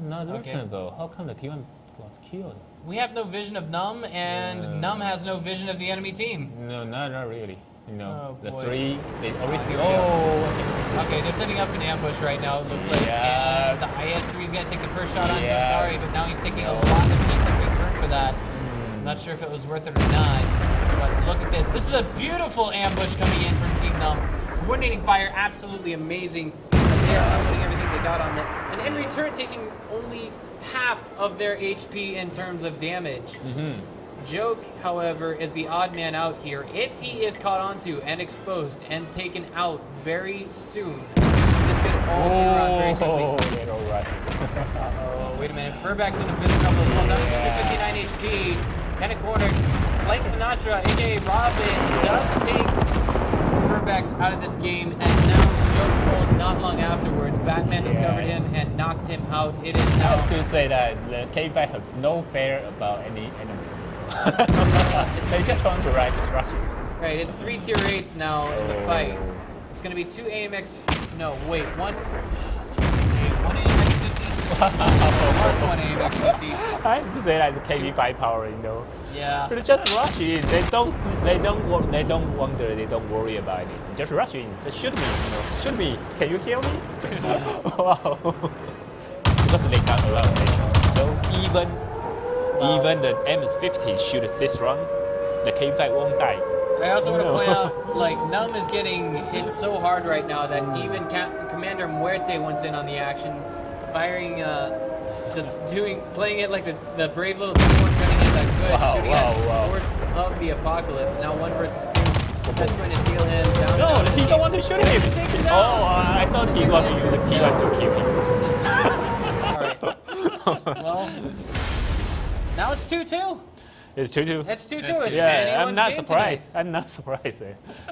Not Okay. reasonable. How come the T1 got killed? We have no vision of Num, and Num has no vision of the enemy team. No, not really. Oh, the boy. 3 they already. Here we go. Okay, they're setting up an ambush right now. It looks like Yeah. and the IS-3 is gonna take the first shot on Yeah. Atari, but now he's taking a No. lot of heat in return for that. I'm not sure if it was worth it or not, but look at this. This is a beautiful ambush coming in from Team Num. Coordinating fire, absolutely amazing. They are unloading everything they got on it, and in return taking only half of their HP in terms of damage. Joke, however, is the odd man out here. If he is caught onto and exposed and taken out very soon, this could all turn around very quickly. They're all right. Oh, wait a minute. Furback's in a bit of trouble as well. Down to 59 HP. Kind of cornered. Flank Sinatra, aka Robin, does take Furback's out of this game, and now Joke falls not long afterwards. Batman discovered him and knocked him out. It is I now. have to say that the K5 have no fear about any enemy. They just want to rush you. Right, it's 3 tier 8s now in the fight. It's going to be 2 AMX. No, wait, one. It's hard to say. 1 AMX 50, Mars 1 AMX 50. I have to say that's KV5 power, you know. Yeah. But just rush in. They don't wonder. They don't worry about it. Just rush in. Just shoot me. You know. Shoot me. Can you hear me? Wow. Because they got a lot of damage. So even the MS-50 shoot a 6 round, the K5 won't die. I also want to point out, like, Num is getting hit so hard right now that even Commander Muerte went in on the action, firing, playing it like the brave little T1 cutting in that good, shooting at Force of the Apocalypse. Now 1 versus 2. That's going to seal him down. No, he don't want to shoot him. Take him down. Oh, I saw he want to use the T1 to kill him. Alright. Well, now it's 2-2. It's 2-2. It's 2-2. It's Yeah, anyone's I'm not game surprised. today. I'm not surprised.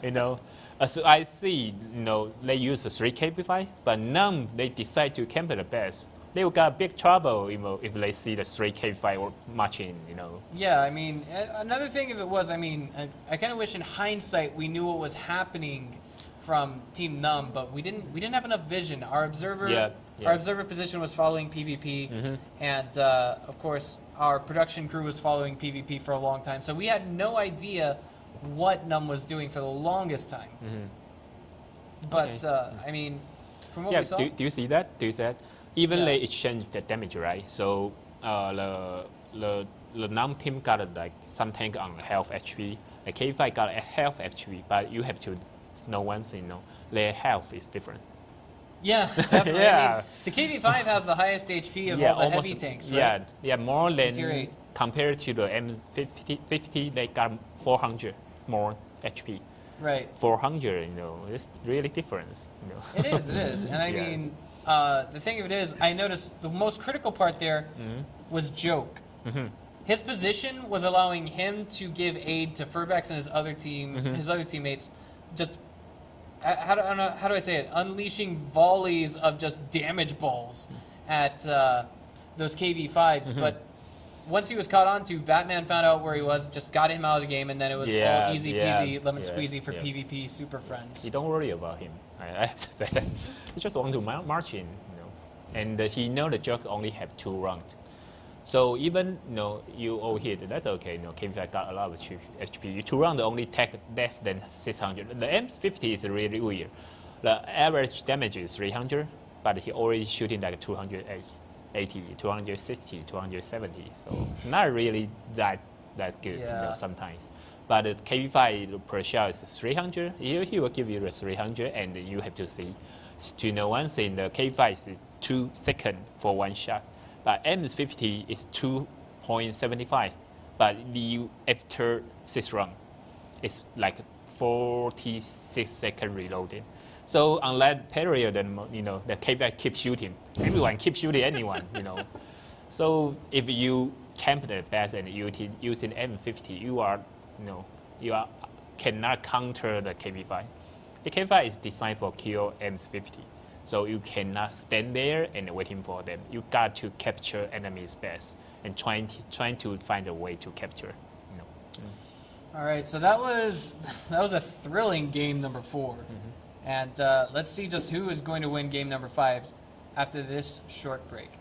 You know, as I see, you know, they use the 3 KV5, but none they decide to camp at the base. They will got big trouble, you know, if they see the 3 KV5 or marching, you know. Yeah, I mean, another thing if it was, I mean, I kind of wish in hindsight we knew what was happening from Team Num, but we didn't have enough vision. Our observer position was following PvP, and of course our production crew was following PvP for a long time. So we had no idea what Num was doing for the longest time. But I mean, from what we saw, do you see that? Do you see that? Even they exchange the damage, right? So the Num team got like some tank on health HP. The K5 got a health HP, but you have to know one thing, you know, their health is different. Yeah, definitely. I mean, the KV5 has the highest HP of all the heavy tanks, right? Yeah, more than Tier 8. compared to the M50, they got 400 more HP. Right. 400, you know, it's really different. You know. It is. And I mean, the thing of it is, I noticed the most critical part there was Joke. His position was allowing him to give aid to Furbex and his other teammates. Just how do I say it? Unleashing volleys of just damage balls at those KV5s. But once he was caught on to, Batman found out where he was, just got him out of the game, and then it was all easy peasy, lemon squeezy for PvP super friends. You don't worry about him. I have to say that. He just want to march in, you know. And he know the Joke only have 2 rounds. So even you all hit, that's okay. You know, KV5 got a lot of HP. 2 rounds only take less than 600. The M50 is really weird. The average damage is 300, but he already shooting like 280, 260, 270. So not really that good, you know, sometimes. But the KV5 per shot is 300. He will give you the 300, and you have to see. To know one thing, the KV5 is 2 seconds for 1 shot. But M50 is 2.75, but after 6 rounds, it's like 46 seconds reloading. So on that period, then the KV keeps shooting. Everyone keeps shooting anyone, you know. So if you camp the base and using M50, you cannot counter the KV5. The KV5 is designed for kill M50. So you cannot stand there and waiting for them. You got to capture enemy space and trying to find a way to capture. You know. All right, so that was a thrilling game number 4, and let's see just who is going to win game number 5 after this short break.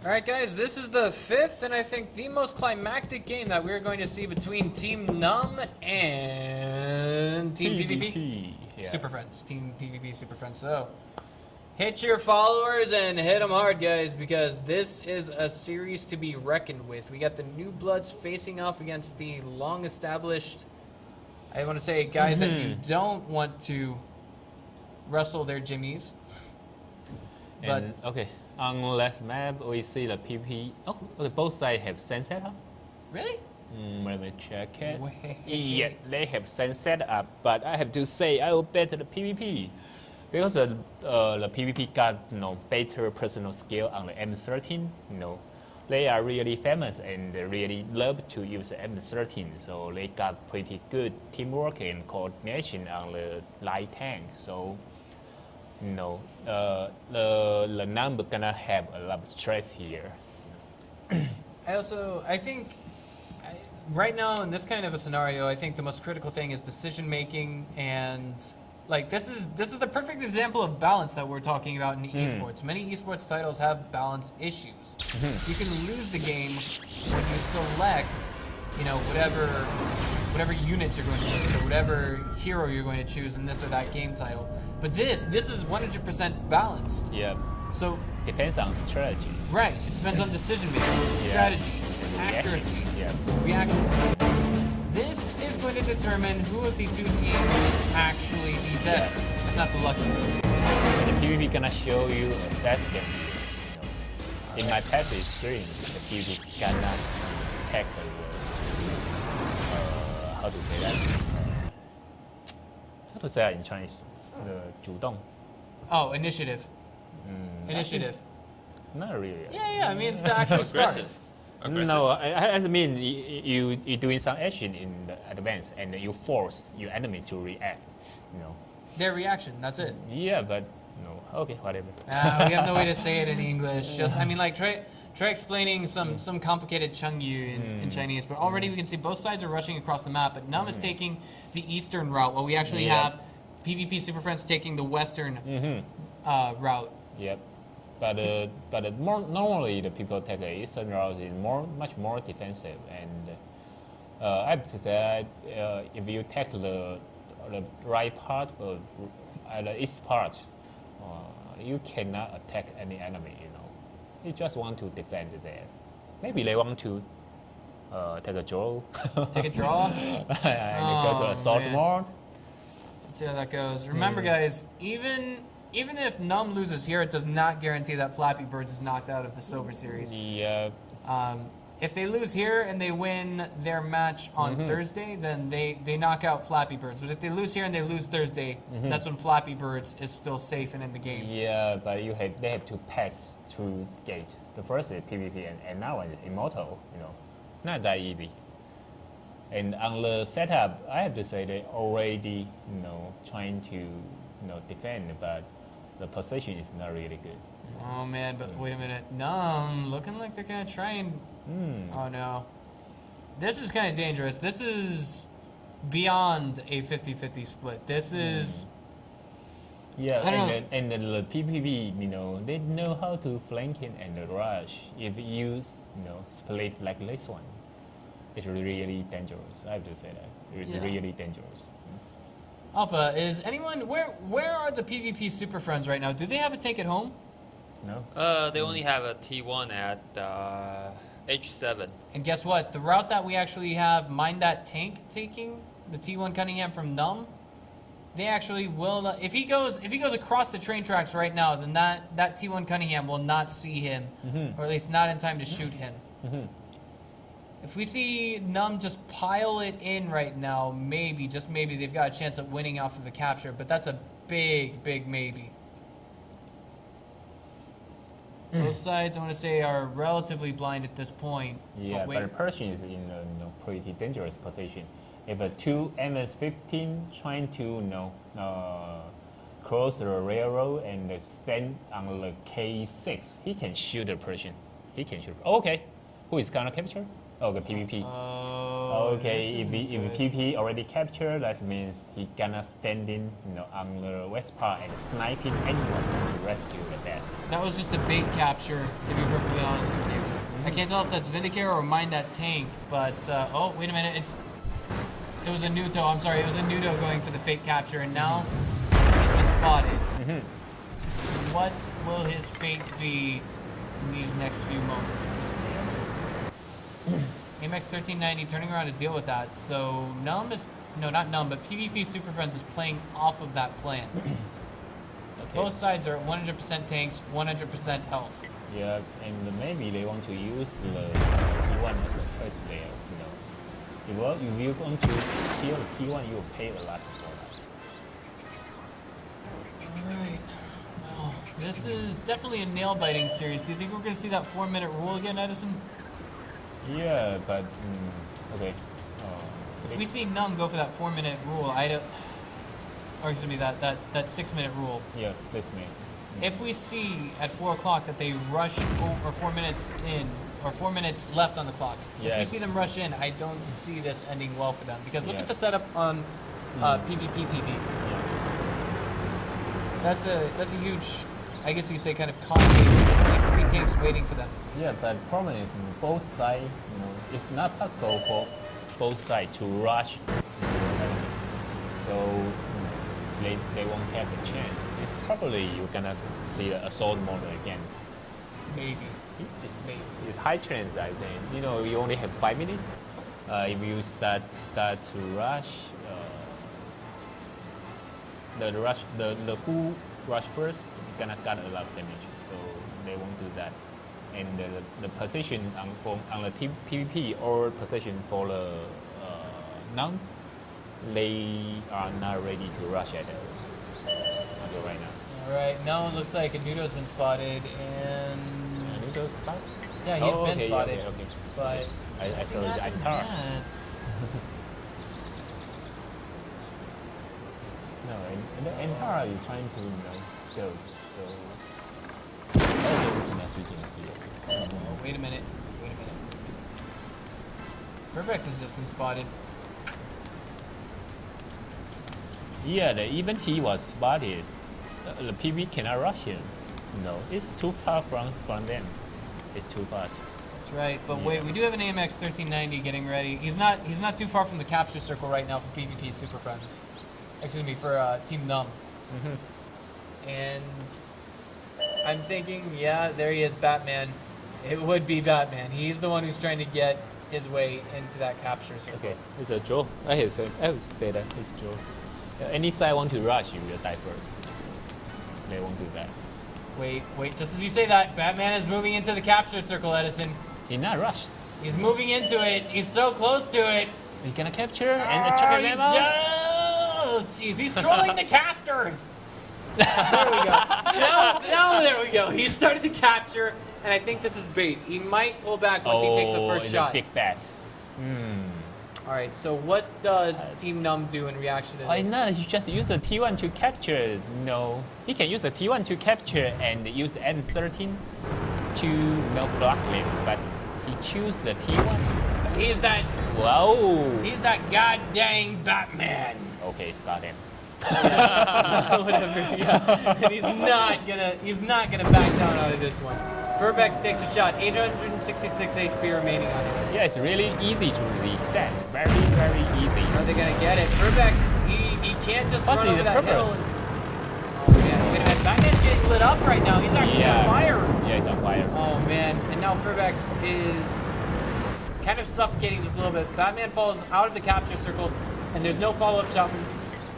All right, guys, this is the 5th and I think the most climactic game that we're going to see between Team Num and Team PvP. Yeah. Super Friends. Team PvP Super Friends. So, hit your followers and hit them hard, guys, because this is a series to be reckoned with. We got the New Bloods facing off against the long-established, I want to say, guys that you don't want to wrestle their jimmies. But And, okay, on last map, we see the PvP. Oh, okay, both sides have sunset up. really? Let me check it. Wait. Yeah, they have sunset up, but I have to say I will bet the PvP. Because the PvP got better personal skill on the M13, they are really famous and they really love to use the M13, so they got pretty good teamwork and coordination on the light tank. So, the number gonna have a lot of stress here. I think right now in this kind of a scenario, I think the most critical thing is decision making, and like this is the perfect example of balance that we're talking about in esports. Many esports titles have balance issues. You can lose the game when you select, whatever units you're going to use or whatever hero you're going to choose in this or that game title. But this is 100% balanced. Yeah, So depends on strategy. right, it depends on decision making, strategy, accuracy, reaction. This is going to determine who of the two teams is actually the better, if not the lucky one. And the PvP gonna show you a fast game. In my past experience, the PvP cannot tackle how to say that? How to say that in Chinese? The 主动. Oh, initiative. Initiative. Not really. Yeah, I mean, it's the actual start. Aggressive. No, I mean you're doing some action in the advance and you force your enemy to react. Their reaction, that's it. Yeah, but no. Okay, whatever. We have no way to say it in English. Just, I mean, like, try explaining some complicated Chengyu in Chinese. But already we can see both sides are rushing across the map. But Num is taking the eastern route, while we actually have PvP Super Friends taking the western route. Yep. But normally the people take the eastern route is much more defensive, and I have to say if you take the right part of the east part, you cannot attack any enemy. You just want to defend there. Maybe they want to take a draw. Take a draw? And go to assault mode. Let's see how that goes. Remember, guys, even if Num loses here, it does not guarantee that Flappy Birds is knocked out of the Silver Series. Yeah. If they lose here and they win their match on Thursday, then they knock out Flappy Birds. But if they lose here and they lose Thursday, that's when Flappy Birds is still safe and in the game. Yeah, but they have to pass through gates. The first is PvP and now is Immortal. Not that easy. And on the setup, I have to say they already trying to defend, but the position is not really good. Oh man, but wait a minute. Num looking like they're gonna try and oh no. This is kind of dangerous. This is beyond a 50-50 split. This is Yeah, I don't know. and then the PvP, they know how to flank it and rush. If you split like this one, it's really dangerous. I have to say that. It's really dangerous. Alpha, is anyone where are the PvP Super Friends right now? Do they have a tank at home? No? They only have a T1 at H7. And guess what? The route that we actually have Mind That Tank taking, the T1 Cunningham from Num, they actually will not, if he goes across the train tracks right now, then that T1 Cunningham will not see him, or at least not in time to shoot him. If we see Num just pile it in right now, maybe, just maybe, they've got a chance at winning off of a capture, but that's a big, big maybe. Both sides, I want to say, are relatively blind at this point. Yeah, but the Persian is in a pretty dangerous position. If a 2 MS-15 trying to cross the railroad and stand on the K6, he can shoot the Persian. He can shoot. Okay, who is gonna capture? Oh, the PvP. Okay, if PP already captured, that means he gonna standing, on the west part and sniping anyone to rescue the best. That was just a bait capture, to be perfectly honest with you. I can't tell if that's Vindicator or Mind That Tank, but oh, wait a minute, it was a Nuto. I'm sorry, it was a Nuto going for the fake capture, and now he's been spotted. What will his fate be in these next few moments? AMX 1390 turning around to deal with that. So Numb is, no, not Numb, but PvP Super Friends is playing off of that plan. Okay. Both sides are 100% tanks, 100% health. Yeah, and maybe they want to use the T1 as a first layer. If you want to kill the T1, you will pay a lot for that. Alright. Well, this is definitely a nail-biting series. Do you think we're going to see that 4-minute rule again, Edison? Yeah, but okay. If we see Numb go for that 4-minute rule, or excuse me, that 6-minute rule. Yeah, 6 minutes. If we see at 4 o'clock that they rush or 4 minutes in, or 4 minutes left on the clock, if we see them rush in, I don't see this ending well for them. Because look at the setup on PvP TV. Yeah. That's a huge, I guess you could say, kind of concave. There's only 3 tanks waiting for them. Yeah, but problem is both sides, it's not possible for both sides to rush. So they won't have a chance. It's probably you're gonna see the assault mode again. Maybe. It's high chance, I think. You only have 5 minutes. If you start to rush, the who rush first gonna get a lot of damage. So they won't do that. And the position on the PvP or position for the Numb, they are not ready to rush at it until right now. Alright, now it looks like a Nudo's been spotted, and... Nudo's spotted? Yeah, he's been spotted. Okay. But I saw the Antar. No, and the Antar is trying to go. So oh, wait a minute. Perfect has just been spotted. Yeah, even he was spotted. The PV cannot rush him. No, it's too far from them. It's too far. That's right. But wait, we do have an AMX 1390 getting ready. He's not too far from the capture circle right now for PvP Super Friends. Excuse me, for Team Numb. And I'm thinking, yeah, there he is, Batman. It would be Batman. He's the one who's trying to get his way into that capture circle. Okay, it's a draw. I would say that it's draw. Any side want to rush, you will die first. They won't do that. Wait, just as you say that, Batman is moving into the capture circle, Edison. He's not rushed. He's moving into it. He's so close to it. He's gonna capture and check them out. Oh, jeez, he's trolling the casters. There we go. Now there we go. He started to capture, and I think this is bait. He might pull back once he takes the first shot. A big bat. All right, so what does Team Numb do in reaction to this? No, he just use a T1 to capture. No, he can use a T1 to capture and use M13 to block him, but he choose the T1. He's that. Whoa. He's that goddamn Batman. Okay, spot him. Whatever. Yeah. And he's not gonna back down out of this one. Furbex takes a shot. 866 HP remaining on him. Yeah, it's really easy to reset. Very, very easy. Are they gonna get it? Furbex, he can't just run over that hill. Oh man, wait a minute. Batman's getting lit up right now. He's actually on fire. Yeah, he's on fire. Oh man, and now Furbex is kind of suffocating just a little bit. Batman falls out of the capture circle, and there's no follow-up shot from...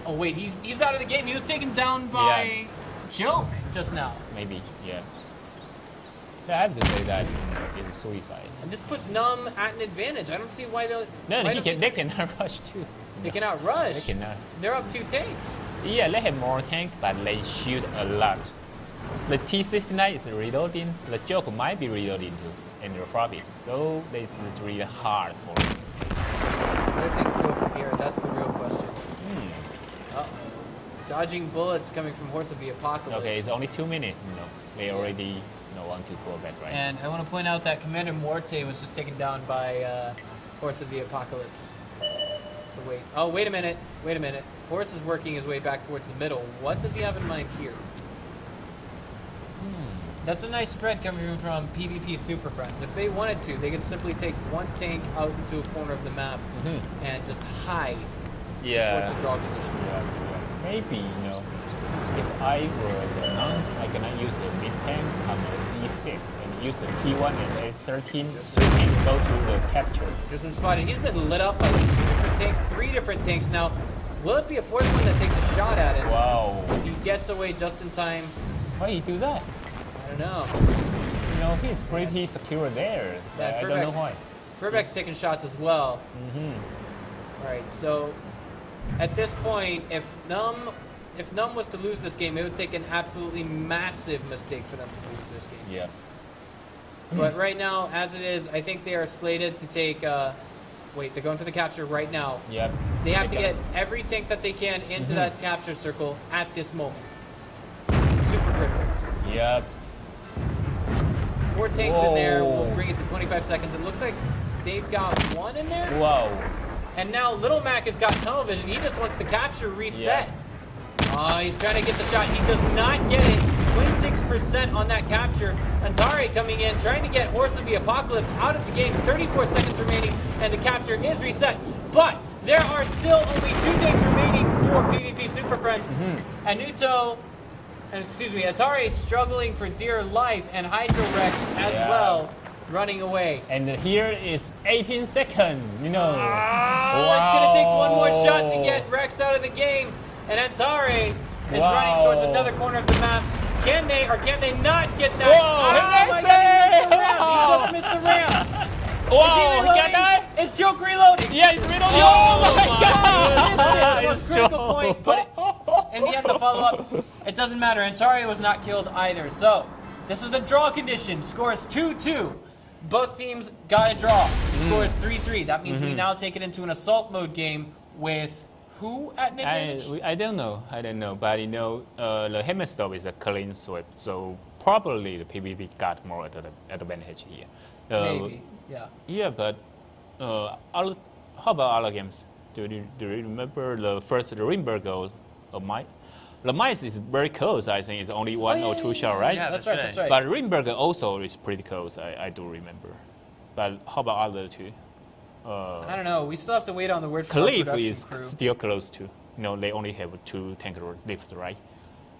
Oh wait, he's out of the game. He was taken down by Joke just now. Maybe, yeah. I have to say that it's suicide. And this puts Numb at an advantage. I don't see why they'll... No, they cannot rush too. They cannot rush. They cannot. They're up 2 tanks. Yeah, they have more tank, but they shoot a lot. The T69 is reloading. The Joke might be reloading too, and Refrabit. So it's really hard for them. Where do things go from here? That's the real question. Uh-oh. Dodging bullets coming from Horse of the Apocalypse. Okay, it's only 2 minutes. No, they already want to go back, right? And I want to point out that Commander Morte was just taken down by Horse of the Apocalypse. So wait. Oh, wait a minute. Wait a minute. Horse is working his way back towards the middle. What does he have in mind here? That's a nice spread coming from PvP Super Friends. If they wanted to, they could simply take one tank out into a corner of the map and just hide. Yeah. Force the draw condition. Yeah. Maybe, you know, if I were the non, I cannot use the mid tank on the E6 and use the P1 and A13 so we can go to the capture. Just been spotted. He's been lit up by 2 different tanks, 3 different tanks. Now, will it be a 4th one that takes a shot at it? Wow. He gets away just in time. Why you do that? I don't know. You know, he's pretty secure there. Yeah, I don't know why. Furbeck's taking shots as well. Alright, so at this point, if Numb was to lose this game, it would take an absolutely massive mistake for them to lose this game. Yeah. But right now, as it is, I think they are slated to take... wait, they're going for the capture right now. Yep. They have to get every tank that they can into that capture circle at this moment. This is super critical. Yep. 4 tanks in there will bring it to 25 seconds. It looks like they've got 1 in there. Wow. And now Little Mac has got tunnel vision. He just wants the capture reset. He's trying to get the shot. He does not get it. 26% on that capture. Antare coming in, trying to get Horse of the Apocalypse out of the game. 34 seconds remaining, and the capture is reset. But there are still only 2 tanks remaining for PvP Super Friends. Anuto, excuse me, Atari struggling for dear life, and Hydro Rex as well, running away. And here is 18 seconds, you know. It's going to take one more shot to get Rex out of the game. And Antare is running towards another corner of the map. Can they or can they not get that? Oh my God, he missed the ramp. He just missed the ramp. Wow, he got that? Is Joke reloading? Yeah, he's reloading. Oh my God. It was a critical point, but in the end, the follow-up, it doesn't matter. Antare was not killed either. So, this is the draw condition. Score is 2-2. Both teams got a draw. Score is 3-3. That means we now take it into an assault mode game with who at mid-range? I don't know. But you know, the Hemisphere is a clean sweep, so probably the PvP got more advantage here. Maybe, yeah. Yeah, but how about other games? Do you remember the first Rimberg goal of Mike? The Mice is very close. I think it's only 1 or 2 shot, right? Yeah, That's right. But Rimberg also is pretty close. I do remember. But how about other 2? I don't know. We still have to wait on the word from our Cliff production is crew. still close to. You know, they only have 2 tanker left, right?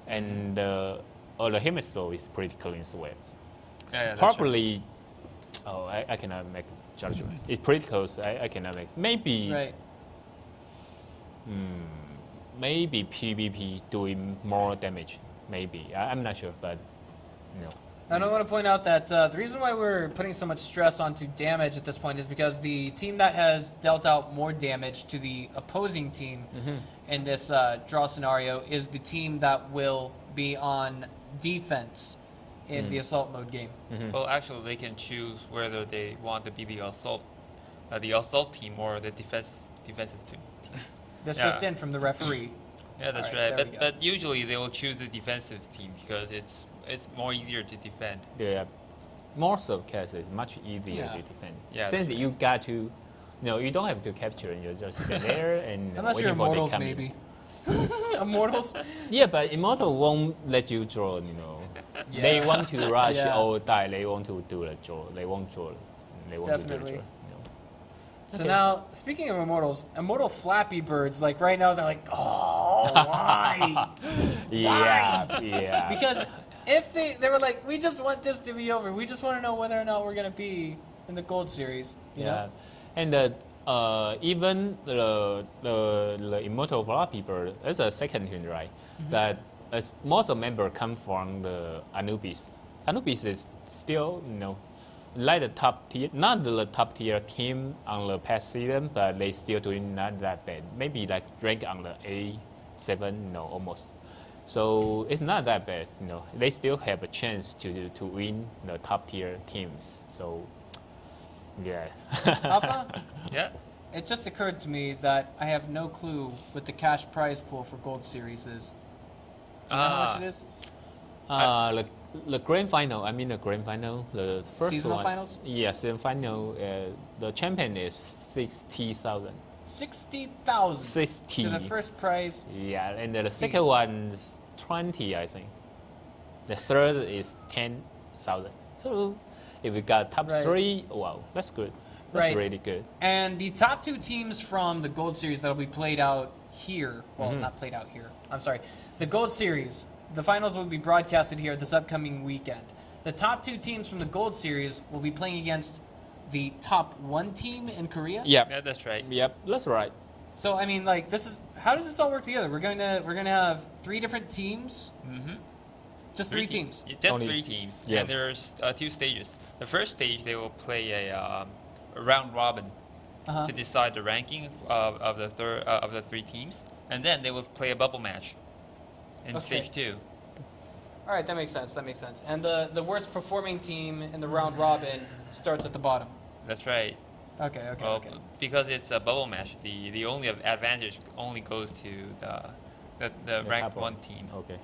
And the Hemisphere is pretty clean sweep. Yeah, Probably. Oh, I cannot make judgment. It's pretty close. I cannot make. Maybe. Right. Maybe PvP doing more damage. Maybe. I'm not sure, but no. And I want to point out that the reason why we're putting so much stress onto damage at this point is because the team that has dealt out more damage to the opposing team in this draw scenario is the team that will be on defense in the assault mode game. Well, actually, they can choose whether they want to be the assault team or the defensive team. That's just in from the referee. Yeah, that's right. But usually they will choose the defensive team because it's more easier to defend. Yeah, most of cases much easier to defend. Yeah, since you got to, you don't have to capture. You just stand there and unless you're Immortals, maybe. Immortals. Yeah, but Immortal won't let you draw. You know, they want to rush or die. They want to do a draw. They won't draw. They won't Definitely. do a draw. So now, speaking of Immortals, Immortal Flappy Birds, like right now, they're like, oh, why? Yeah. Because if they were like, we just want this to be over. We just want to know whether or not we're going to be in the Gold Series. You know? And even the Immortal Flappy Bird is a second team, right? But most of members come from the Anubis. Anubis is still, like the top tier, not the top tier team on the past season, but they still doing not that bad. Maybe like rank on the A7, almost. So it's not that bad, They still have a chance to win the top tier teams. So, yeah. Alpha? Yeah. It just occurred to me that I have no clue what the cash prize pool for Gold Series is. Do you know how much it is? The grand final. I mean the grand final. The first Seasonal one. finals? Yeah, season final. The champion is 60,000. 60,000 60. to the first prize. Yeah, and the second one is 20, I think. The third is 10,000. So if we got top Right. 3, wow, that's good. That's Right. really good. And the top 2 teams from the Gold Series that'll be played out here. Well, Mm-hmm. not played out here. I'm sorry. The Gold Series, the finals will be broadcasted here this upcoming weekend. The top 2 teams from the Gold Series will be playing against the top 1 team in Korea. Yep. Yeah, that's right. Yep, that's right. So I mean, like, this is how does this all work together? We're gonna have 3 different teams. Mm-hmm. Just 3 teams. Yeah, just Only- 3 teams. yeah. And there's 2 stages. The first stage, they will play a round robin Uh-huh. to decide the ranking of the 3 teams, and then they will play a bubble match in Okay. stage 2. All right, that makes sense. That makes sense. And the worst performing team in the round robin starts at the bottom. That's right. Okay. Well, Okay. because it's a bubble match, the only advantage only goes to the ranked top 1 team. Okay.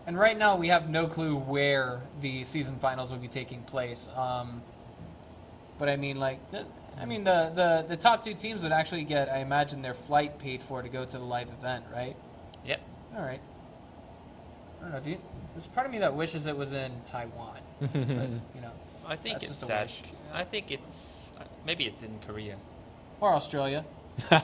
And right now we have no clue where the season finals will be taking place. But I mean, like, the top 2 teams would actually get, I imagine, their flight paid for to go to the live event, right? Yep. All right. I don't know. There's part of me that wishes it was in Taiwan, but you know, I think That's it's just a that. wish. I think it's maybe it's in Korea. or Australia, No,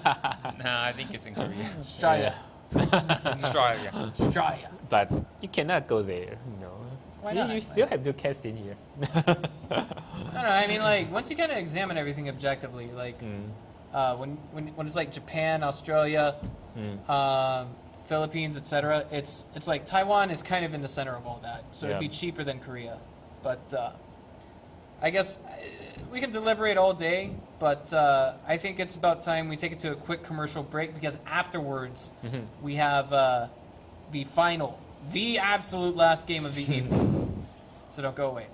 I think it's in Korea. Australia, Australia. Australia. But you cannot go there, you know. Why You- not? You still have to cast in here. I don't know. I mean, like, once you kind of examine everything objectively, like, when it's like Japan, Australia, Philippines, etc., it's like Taiwan is kind of in the center of all that, so it'd be Yeah. cheaper than Korea. But I guess we can deliberate all day, but I think it's about time we take it to a quick commercial break because afterwards we have the final, the absolute last game of the evening. So don't go away.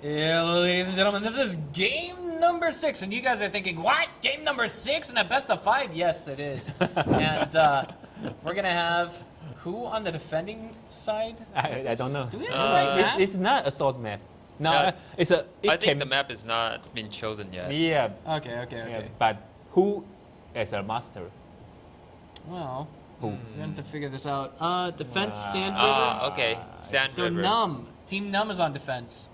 Yeah, ladies and gentlemen, this is game number 6, and you guys are thinking, what? Game number 6 in a best of 5? Yes, it is. And we're gonna have who on the defending side? I don't know. Do we have the right map? It's not a sword map. No, it's a. I think the map is not been chosen yet. Yeah. Okay. Yeah, but who is a master? Well, Who? we have to figure this out. Defense, Sand River. Okay. Sand So River. Num, Team Num is on defense.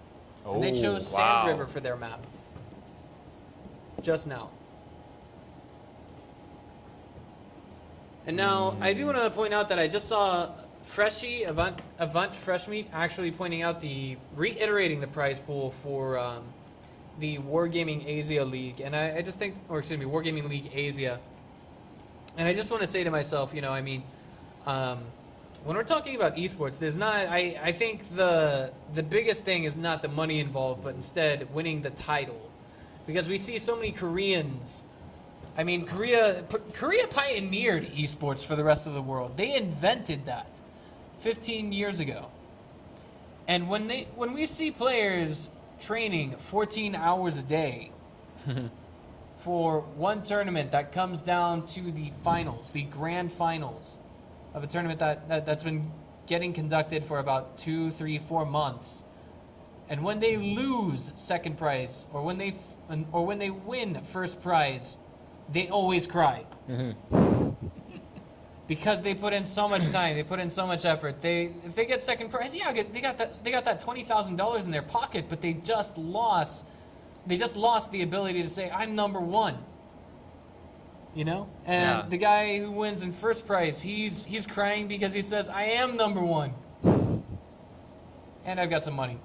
And they chose wow. Sand River for their map. Just now. And now, I do want to point out that I just saw Freshie, Avant Freshmeat, actually pointing out reiterating the prize pool for the Wargaming-ASIA League. And I just think, or excuse me, Wargaming League Asia. And I just want to say to myself, when we're talking about esports, there's not. I think the biggest thing is not the money involved, but instead winning the title, because we see so many Koreans. I mean, Korea pioneered esports for the rest of the world. They invented that 15 years ago. And when we see players training 14 hours a day for one tournament that comes down to the finals, the grand finals of a tournament that's been getting conducted for about 2, 3, 4 months, and when they lose second prize or when they win first prize, they always cry. Because they put in so much time, they put in so much effort. If they get second prize, yeah, they got that $20,000 in their pocket, but they just lost the ability to say, I'm number one. And the guy who wins in first prize, he's crying because he says, I am number one. And I've got some money.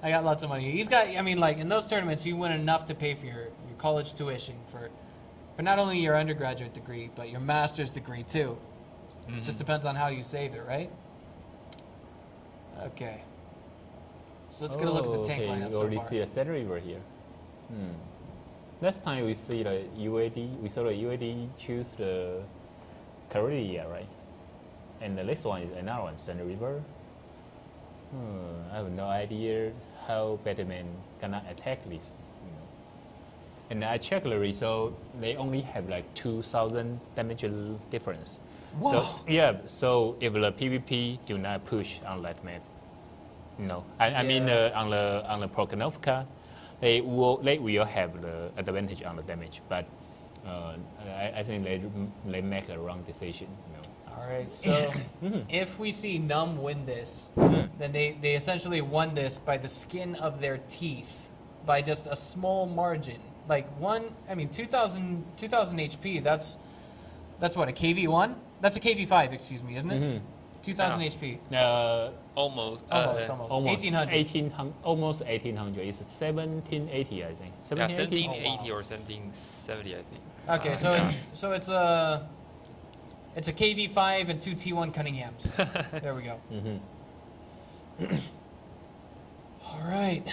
I got lots of money. He's got, in those tournaments, you win enough to pay for your college tuition for not only your undergraduate degree, but your master's degree too. It just depends on how you save it, right? Okay. So let's get a look at the tank lineup We so already far. see a Sand River here. Last time we see the UAD, we saw the UAD choose the Korea, right? And the next one is another one, Sand River. I have no idea how Batman gonna attack this. And I checked the result, they only have like 2,000 damage difference. Whoa. So if the PvP do not push on that map, I mean on the Prognostica, they will have the advantage on the damage, but I think they make a wrong decision. All right, so if we see Num win this, then they essentially won this by the skin of their teeth, by just a small margin. Like 2,000 HP. That's what, a KV1? That's a KV5, excuse me, isn't it? 2,000 HP. Almost. Almost. 1,800. Almost 1,800. It's 1,780, I think. 1780 or 1770, I think. Okay, so it's a KV5 and 2 T1 Cunninghams. There we go. All right.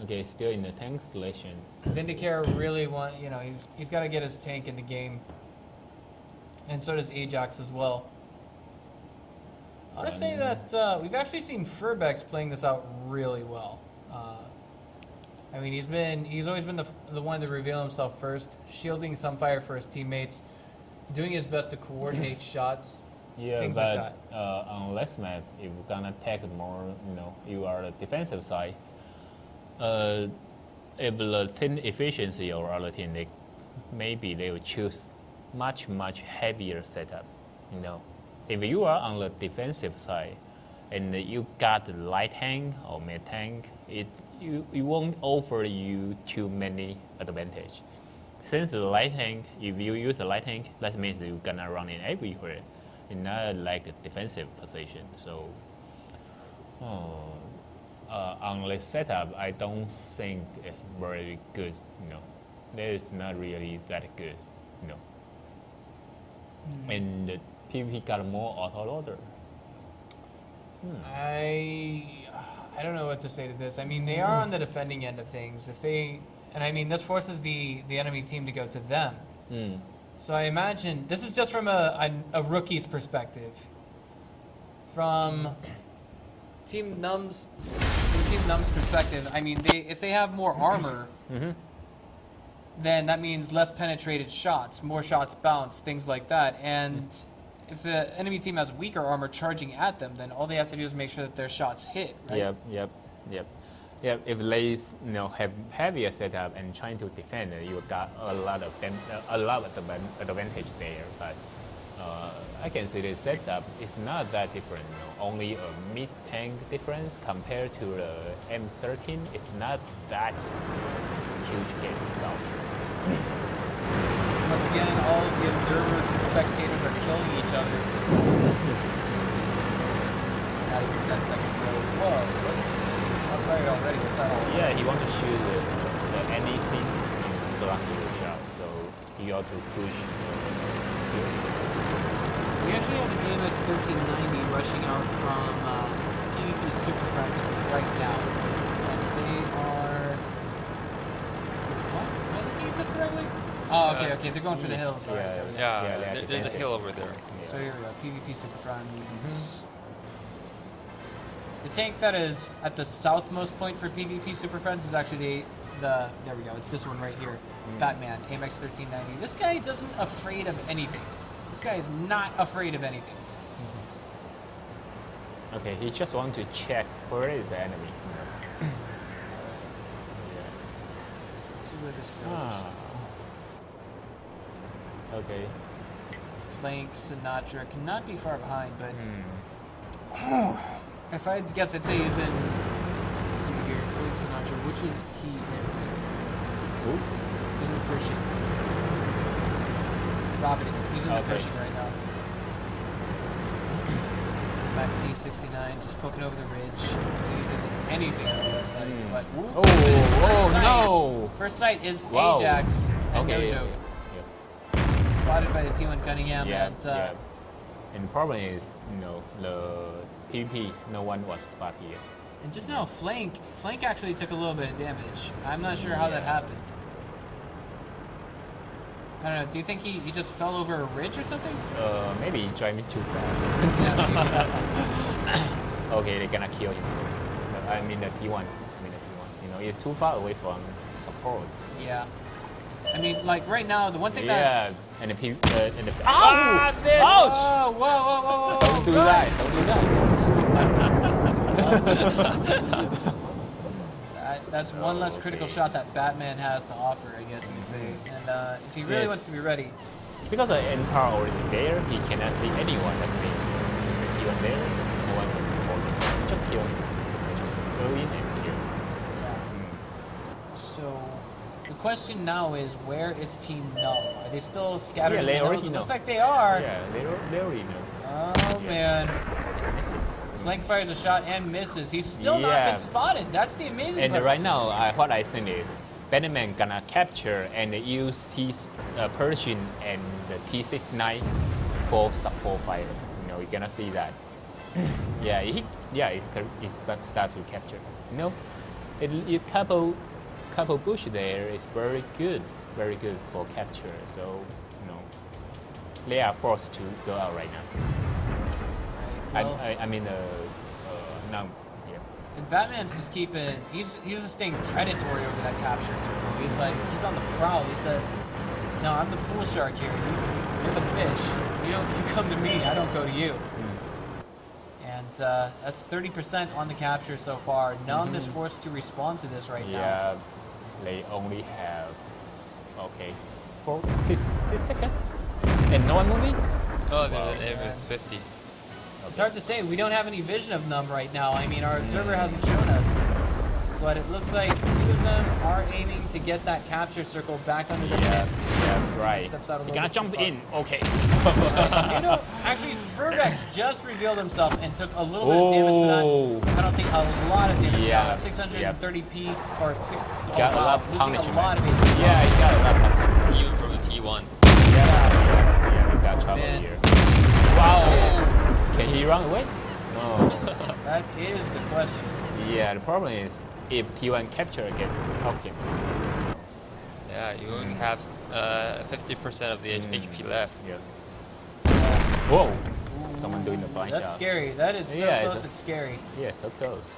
Okay, still in the tank selection. Vindicare really he's got to get his tank in the game. And so does Ajax as well. I want to say that we've actually seen Furbex playing this out really well. He's always been the one to reveal himself first, shielding Sunfire for his teammates, doing his best to coordinate shots. Yeah, things but like that. On last map, if you're gonna attack more, you are the defensive side. If the team efficiency or other team, maybe they will choose much heavier setup. If you are on the defensive side and you got the light tank or mid tank, it won't offer you too many advantage. Since the light tank, if you use the light tank, that means you're gonna run in everywhere, and not like a defensive position. So on the setup, I don't think it's very good. It's not really that good. And the PvP got more auto loader. I don't know what to say to this. They are on the defending end of things. This forces the enemy team to go to them. So I imagine this is just from a rookie's perspective. From Team Num's perspective, I mean, if they have more armor, then that means less penetrated shots, more shots bounced, things like that. And if the enemy team has weaker armor charging at them, then all they have to do is make sure that their shots hit. Right? Yep. If they have heavier setup and trying to defend, you got a lot of advantage there. But I can say the setup is not that different. Only a mid tank difference compared to the M13. It's not that huge game culture. Once again, all of the observers and spectators are killing each other. It's not even 10 seconds ago. Whoa, look. Shots fired already. What's that all? Yeah, he wants to shoot the NEC and block your shot, so he ought to push. We actually have an AMX 1390 rushing out from PvP Superfront right now. And they are... What? Am I looking at this the right way? Oh, okay. They're going for the hills. Yeah, there's a hill over there. Yeah. So here we go. PvP Superfront. The tank that is at the southmost point for PvP Superfriends is actually there we go. It's this one right here. Batman, AMX 1390. This guy isn't afraid of anything. This guy is not afraid of anything. Okay, he just wants to check where is the enemy. Let's see where this goes. Okay. Flank Sinatra cannot be far behind, but if I had to guess, I'd say he's in. Let's see here, Flank Sinatra. Which is he in? Who? He's in the Pershing. Robin, he's in the Pershing right now. Back T69, just poking over the ridge. See if there's anything on the other side. But No! First sight is Wow. Ajax, and Okay. no joke. Spotted by the T1 Cunningham, and And the problem is, the PvP, no one was spot here. and just now Flank actually took a little bit of damage. I'm not sure how that happened. I don't know. Do you think he just fell over a ridge or something? Maybe driving too fast. Okay, they're gonna kill him first. I mean the T1. It's too far away from support. Yeah. I mean, like right now, the one thing Yeah, that's and the this! Oh, whoa! Don't do that! Don't do that! That's one less critical shot that Batman has to offer, I guess you could say. And if he really wants to be ready, because the entire already there, he cannot see anyone that's being killed there. No one can support him. Just kill him. Just go in and kill. So the question now is, where is Team Null? Are they still scattered? Yeah, in they the hills? already It know. looks like they are. Yeah, they already know. Oh man. Flank fires a shot and misses. He's still not been spotted. That's the amazing And part. right now, what I think is, Batman gonna capture and use Pershing and the T69 for support fire. You're gonna see that. It's start to capture. Couple bush there is very good for capture. So they are forced to go out right now. Well, now. And Batman's just he's just staying predatory over that capture circle. He's on the prowl. He says, "No, I'm the pool shark here. You're the fish. You come to me. I don't go to you." And that's 30% on the capture so far. Numb is forced to respond to this right now. Yeah, they only have 6 seconds, and no one moving. Oh, it's 50. It's hard to say. We don't have any vision of Numb right now. I mean, our observer hasn't shown us. But it looks like 2 of them are aiming to get that capture circle back under the net. Yeah, right. Steps out a You're little gonna bit jump too far. in. Okay. Actually, Furbex just revealed himself and took a little bit of damage for that. I don't think a lot of damage. Yeah. 630p or 6. Got a lot of losing punishment. a lot of HP. Yeah, he got a lot of punishment. You from the T1. Yeah, we got trouble Man. here. Wow. Can he run away? No. That is the question. Yeah, the problem is if T1 capture again, okay. Yeah, you only have 50% of the HP left. Yeah. Whoa. someone doing the blind That's shot. scary. That is so Yeah, close, it's scary. Yeah, so close.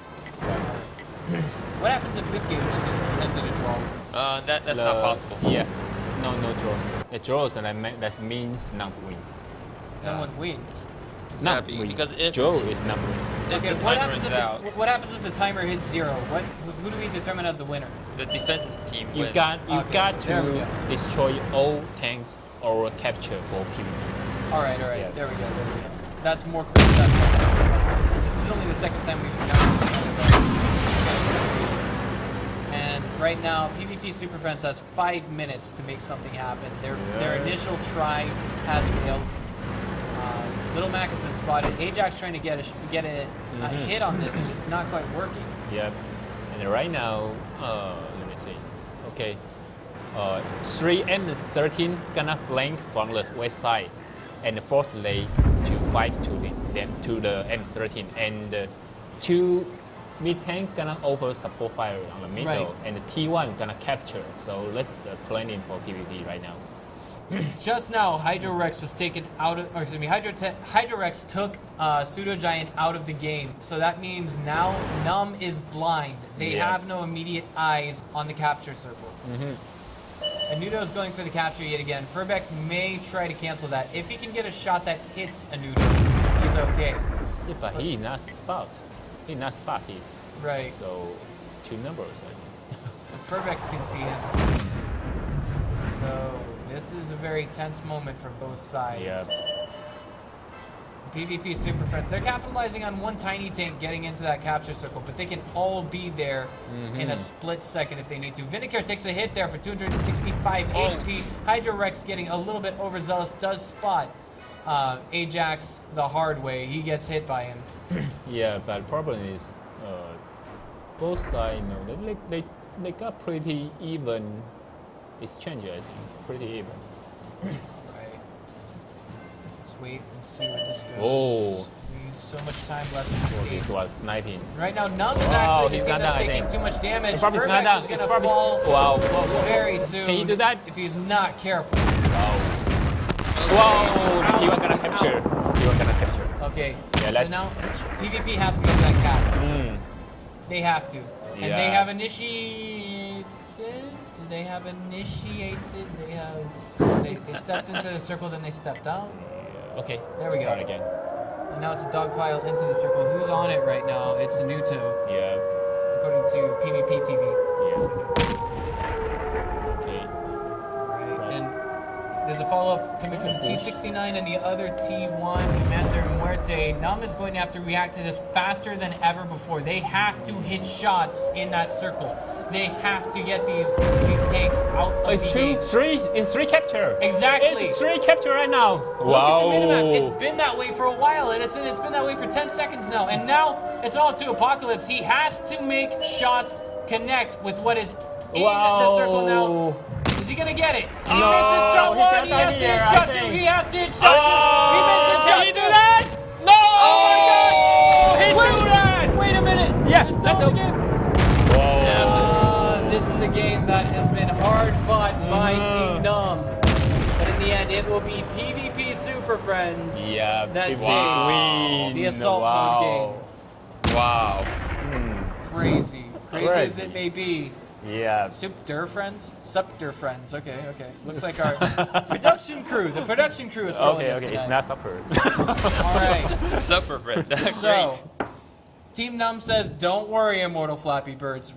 What happens if this game ends in a draw? That's not possible. Yeah, no draw. The draws and that means not win. No one wins. Not Yeah, win. because if- draw is not win. If Okay, the what timer happens runs if out, what happens if the timer hits 0? Who do we determine as the winner? the defensive team You wins. got Okay, there we to go. destroy all tanks or capture for PvP. All right, Yeah. there we go. That's more clear. This is only the second time we've encountered this kind of and right now, PvP Super Friends has 5 minutes to make something happen. Their initial try has failed. Little Mac has been spotted. Ajax trying to get a hit on this, and it's not quite working. Yep. And right now, let me see. Okay. 3 M13 gonna flank from the west side and force they to fight to the M13, and 2 mid tank gonna offer support fire on the middle, Right. and the T1 gonna capture. So let's planning for PvP right now. Just now, Hydrorex was taken out of, or excuse me, Hydrorex took Pseudo Giant out of the game. So that means now Numb is blind. They Yeah. have no immediate eyes on the capture circle. Anudo's going for the capture yet again. Furbex may try to cancel that. If he can get a shot that hits Anudo, he's okay. Yeah, but he not spot. He not spot it. Right. So 2 numbers. I think. Furbex can see him. So this is a very tense moment for both sides. Yep. PvP Super Friends, they're capitalizing on one tiny tank getting into that capture circle, but they can all be there in a split second if they need to. Vinegar takes a hit there for 265 HP. Hydrorex getting a little bit overzealous, does spot Ajax the hard way. He gets hit by him. Yeah, but the problem is both sides, you know, they got pretty even exchange, I think. Pretty even. Right. Let's wait and see where this goes. Oh. There's so much time left in Well, the game. this was sniping. Right now, Numb is Wow, actually he's the not team that's down, I taking think. too much damage. It's probably not Furbex down. is going It's to probably- fall Wow. very soon. Can you do that? If he's not careful. Wow. Wow, you are gonna capture. You are gonna capture. Okay, Yeah, so let's- now PvP has to go to that cap. Mm. They have to. And Yeah. they have initiated. Do they have initiated? They have. They stepped into the circle, then they stepped out. Okay. There we go. Start again. And now it's a dog pile into the circle. Who's on it right now? It's Anuto, Yeah. according to PvP TV. Yeah. Okay. Right. And there's a follow-up coming from T69 and the other T1, Commander Muerte. Numb is going to have to react to this faster than ever before. They have to hit shots in that circle. They have to get these tanks out of It's the 2, game. 3. It's 3 capture. Exactly. It's 3 capture right now. Look Wow. at the minimap. It's been that way for a while, Edison. It's been that way for 10 seconds now. And now it's all to Apocalypse. He has to make shots connect with what is in the circle now. Is he gonna get it? He No, misses shot he 1. got He that has to here, hit I shot 2. think. He has to hit shot 2. He misses Can shot he 2. do that? No! Oh He do that! Wait a minute. Yeah, It's that's still a- the game. This is a game that has been hard fought by Team Numb. But in the end, it will be PvP Super Friends. Yeah, That people takes win. the assault Wow. mode game. Wow. Crazy. Crazy as Crazy. it may be. Yeah. Super Friends? Super Friends. Okay. Looks like our production crew. The production crew is trolling Okay, us okay. It's tonight. not supper. All right. Super friend. Great. So, Team Numb says, "Don't worry, Immortal Flappy Birds.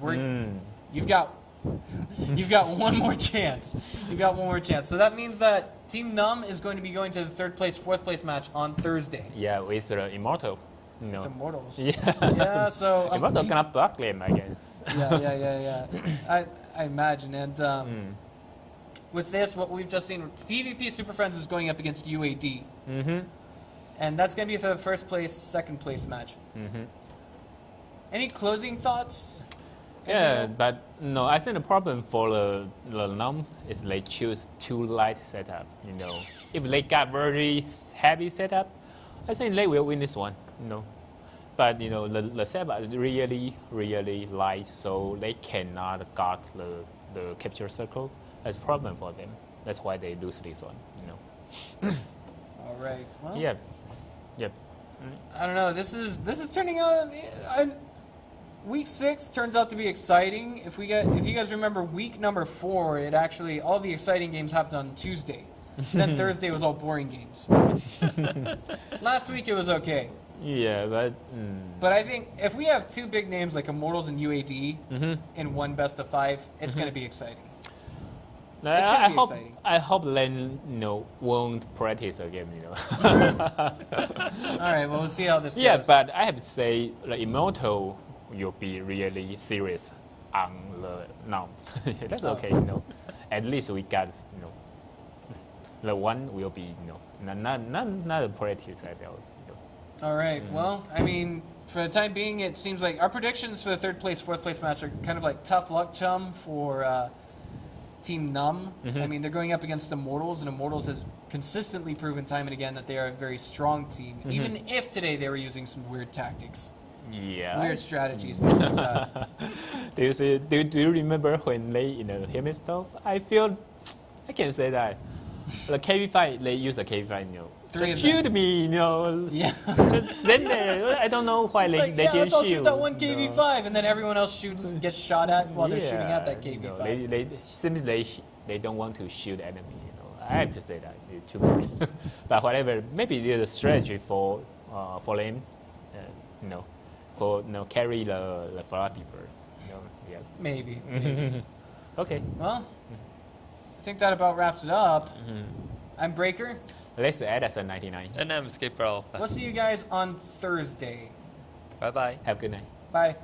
You've got one more chance. You've got one more chance." So that means that Team Numb is going to be going to the 3rd place, 4th place match on Thursday. Yeah, with Immortal. No. It's Immortals. Yeah. Yeah. So Immortal gonna block them, I guess. yeah. I imagine. And with this, what we've just seen, PvP Super Friends is going up against UAD. And that's going to be for the 1st place, 2nd place match. Any closing thoughts? Yeah, but no, I think the problem for the NUM is they choose too light setup. You know, if they got very heavy setup, I think they will win this one. You know, but you know the setup is really light, so they cannot guard the capture circle. That's a problem for them. That's why they lose this one. You know. All right. Well, Yeah. Yep. I don't know. This is turning out. Week 6 turns out to be exciting. If you guys remember, week number 4, it actually all the exciting games happened on Tuesday. Then Thursday was all boring games. Last week it was okay. Yeah, but. But I think if we have 2 big names like Immortals and UAD in one best of 5, it's going to be exciting. I hope they won't practice again. All right, well, we'll see how this goes. Yeah, but I have to say the Immortal will be really serious on the now. That's okay. At least we got the one will be not a practice at all. All right. Well, I mean, for the time being, it seems like our predictions for the 3rd place, 4th place match are kind of like tough luck chum for Team Num. I mean, they're going up against Immortals, and Immortals has consistently proven time and again that they are a very strong team, even if today they were using some weird tactics. Yeah. Weird strategies, things like that. Do you remember when they in the helmet stuff? I can say that the KV5 they use the KV5 just shoot me, Yeah. Just stand there. I don't know why they didn't let's all shoot. shoot that one KV5, and then everyone else gets shot at while they're shooting at that KV5. They seems they don't want to shoot enemy. I have to say that it's too much. But whatever, maybe there's a strategy for them. For carry the Ferrari people. Yeah. Maybe. Okay. Well, I think that about wraps it up. I'm Breaker. Let's add as a 99. And I'm Skipper Alpha. We'll see you guys on Thursday. Bye bye. Have a good night. Bye.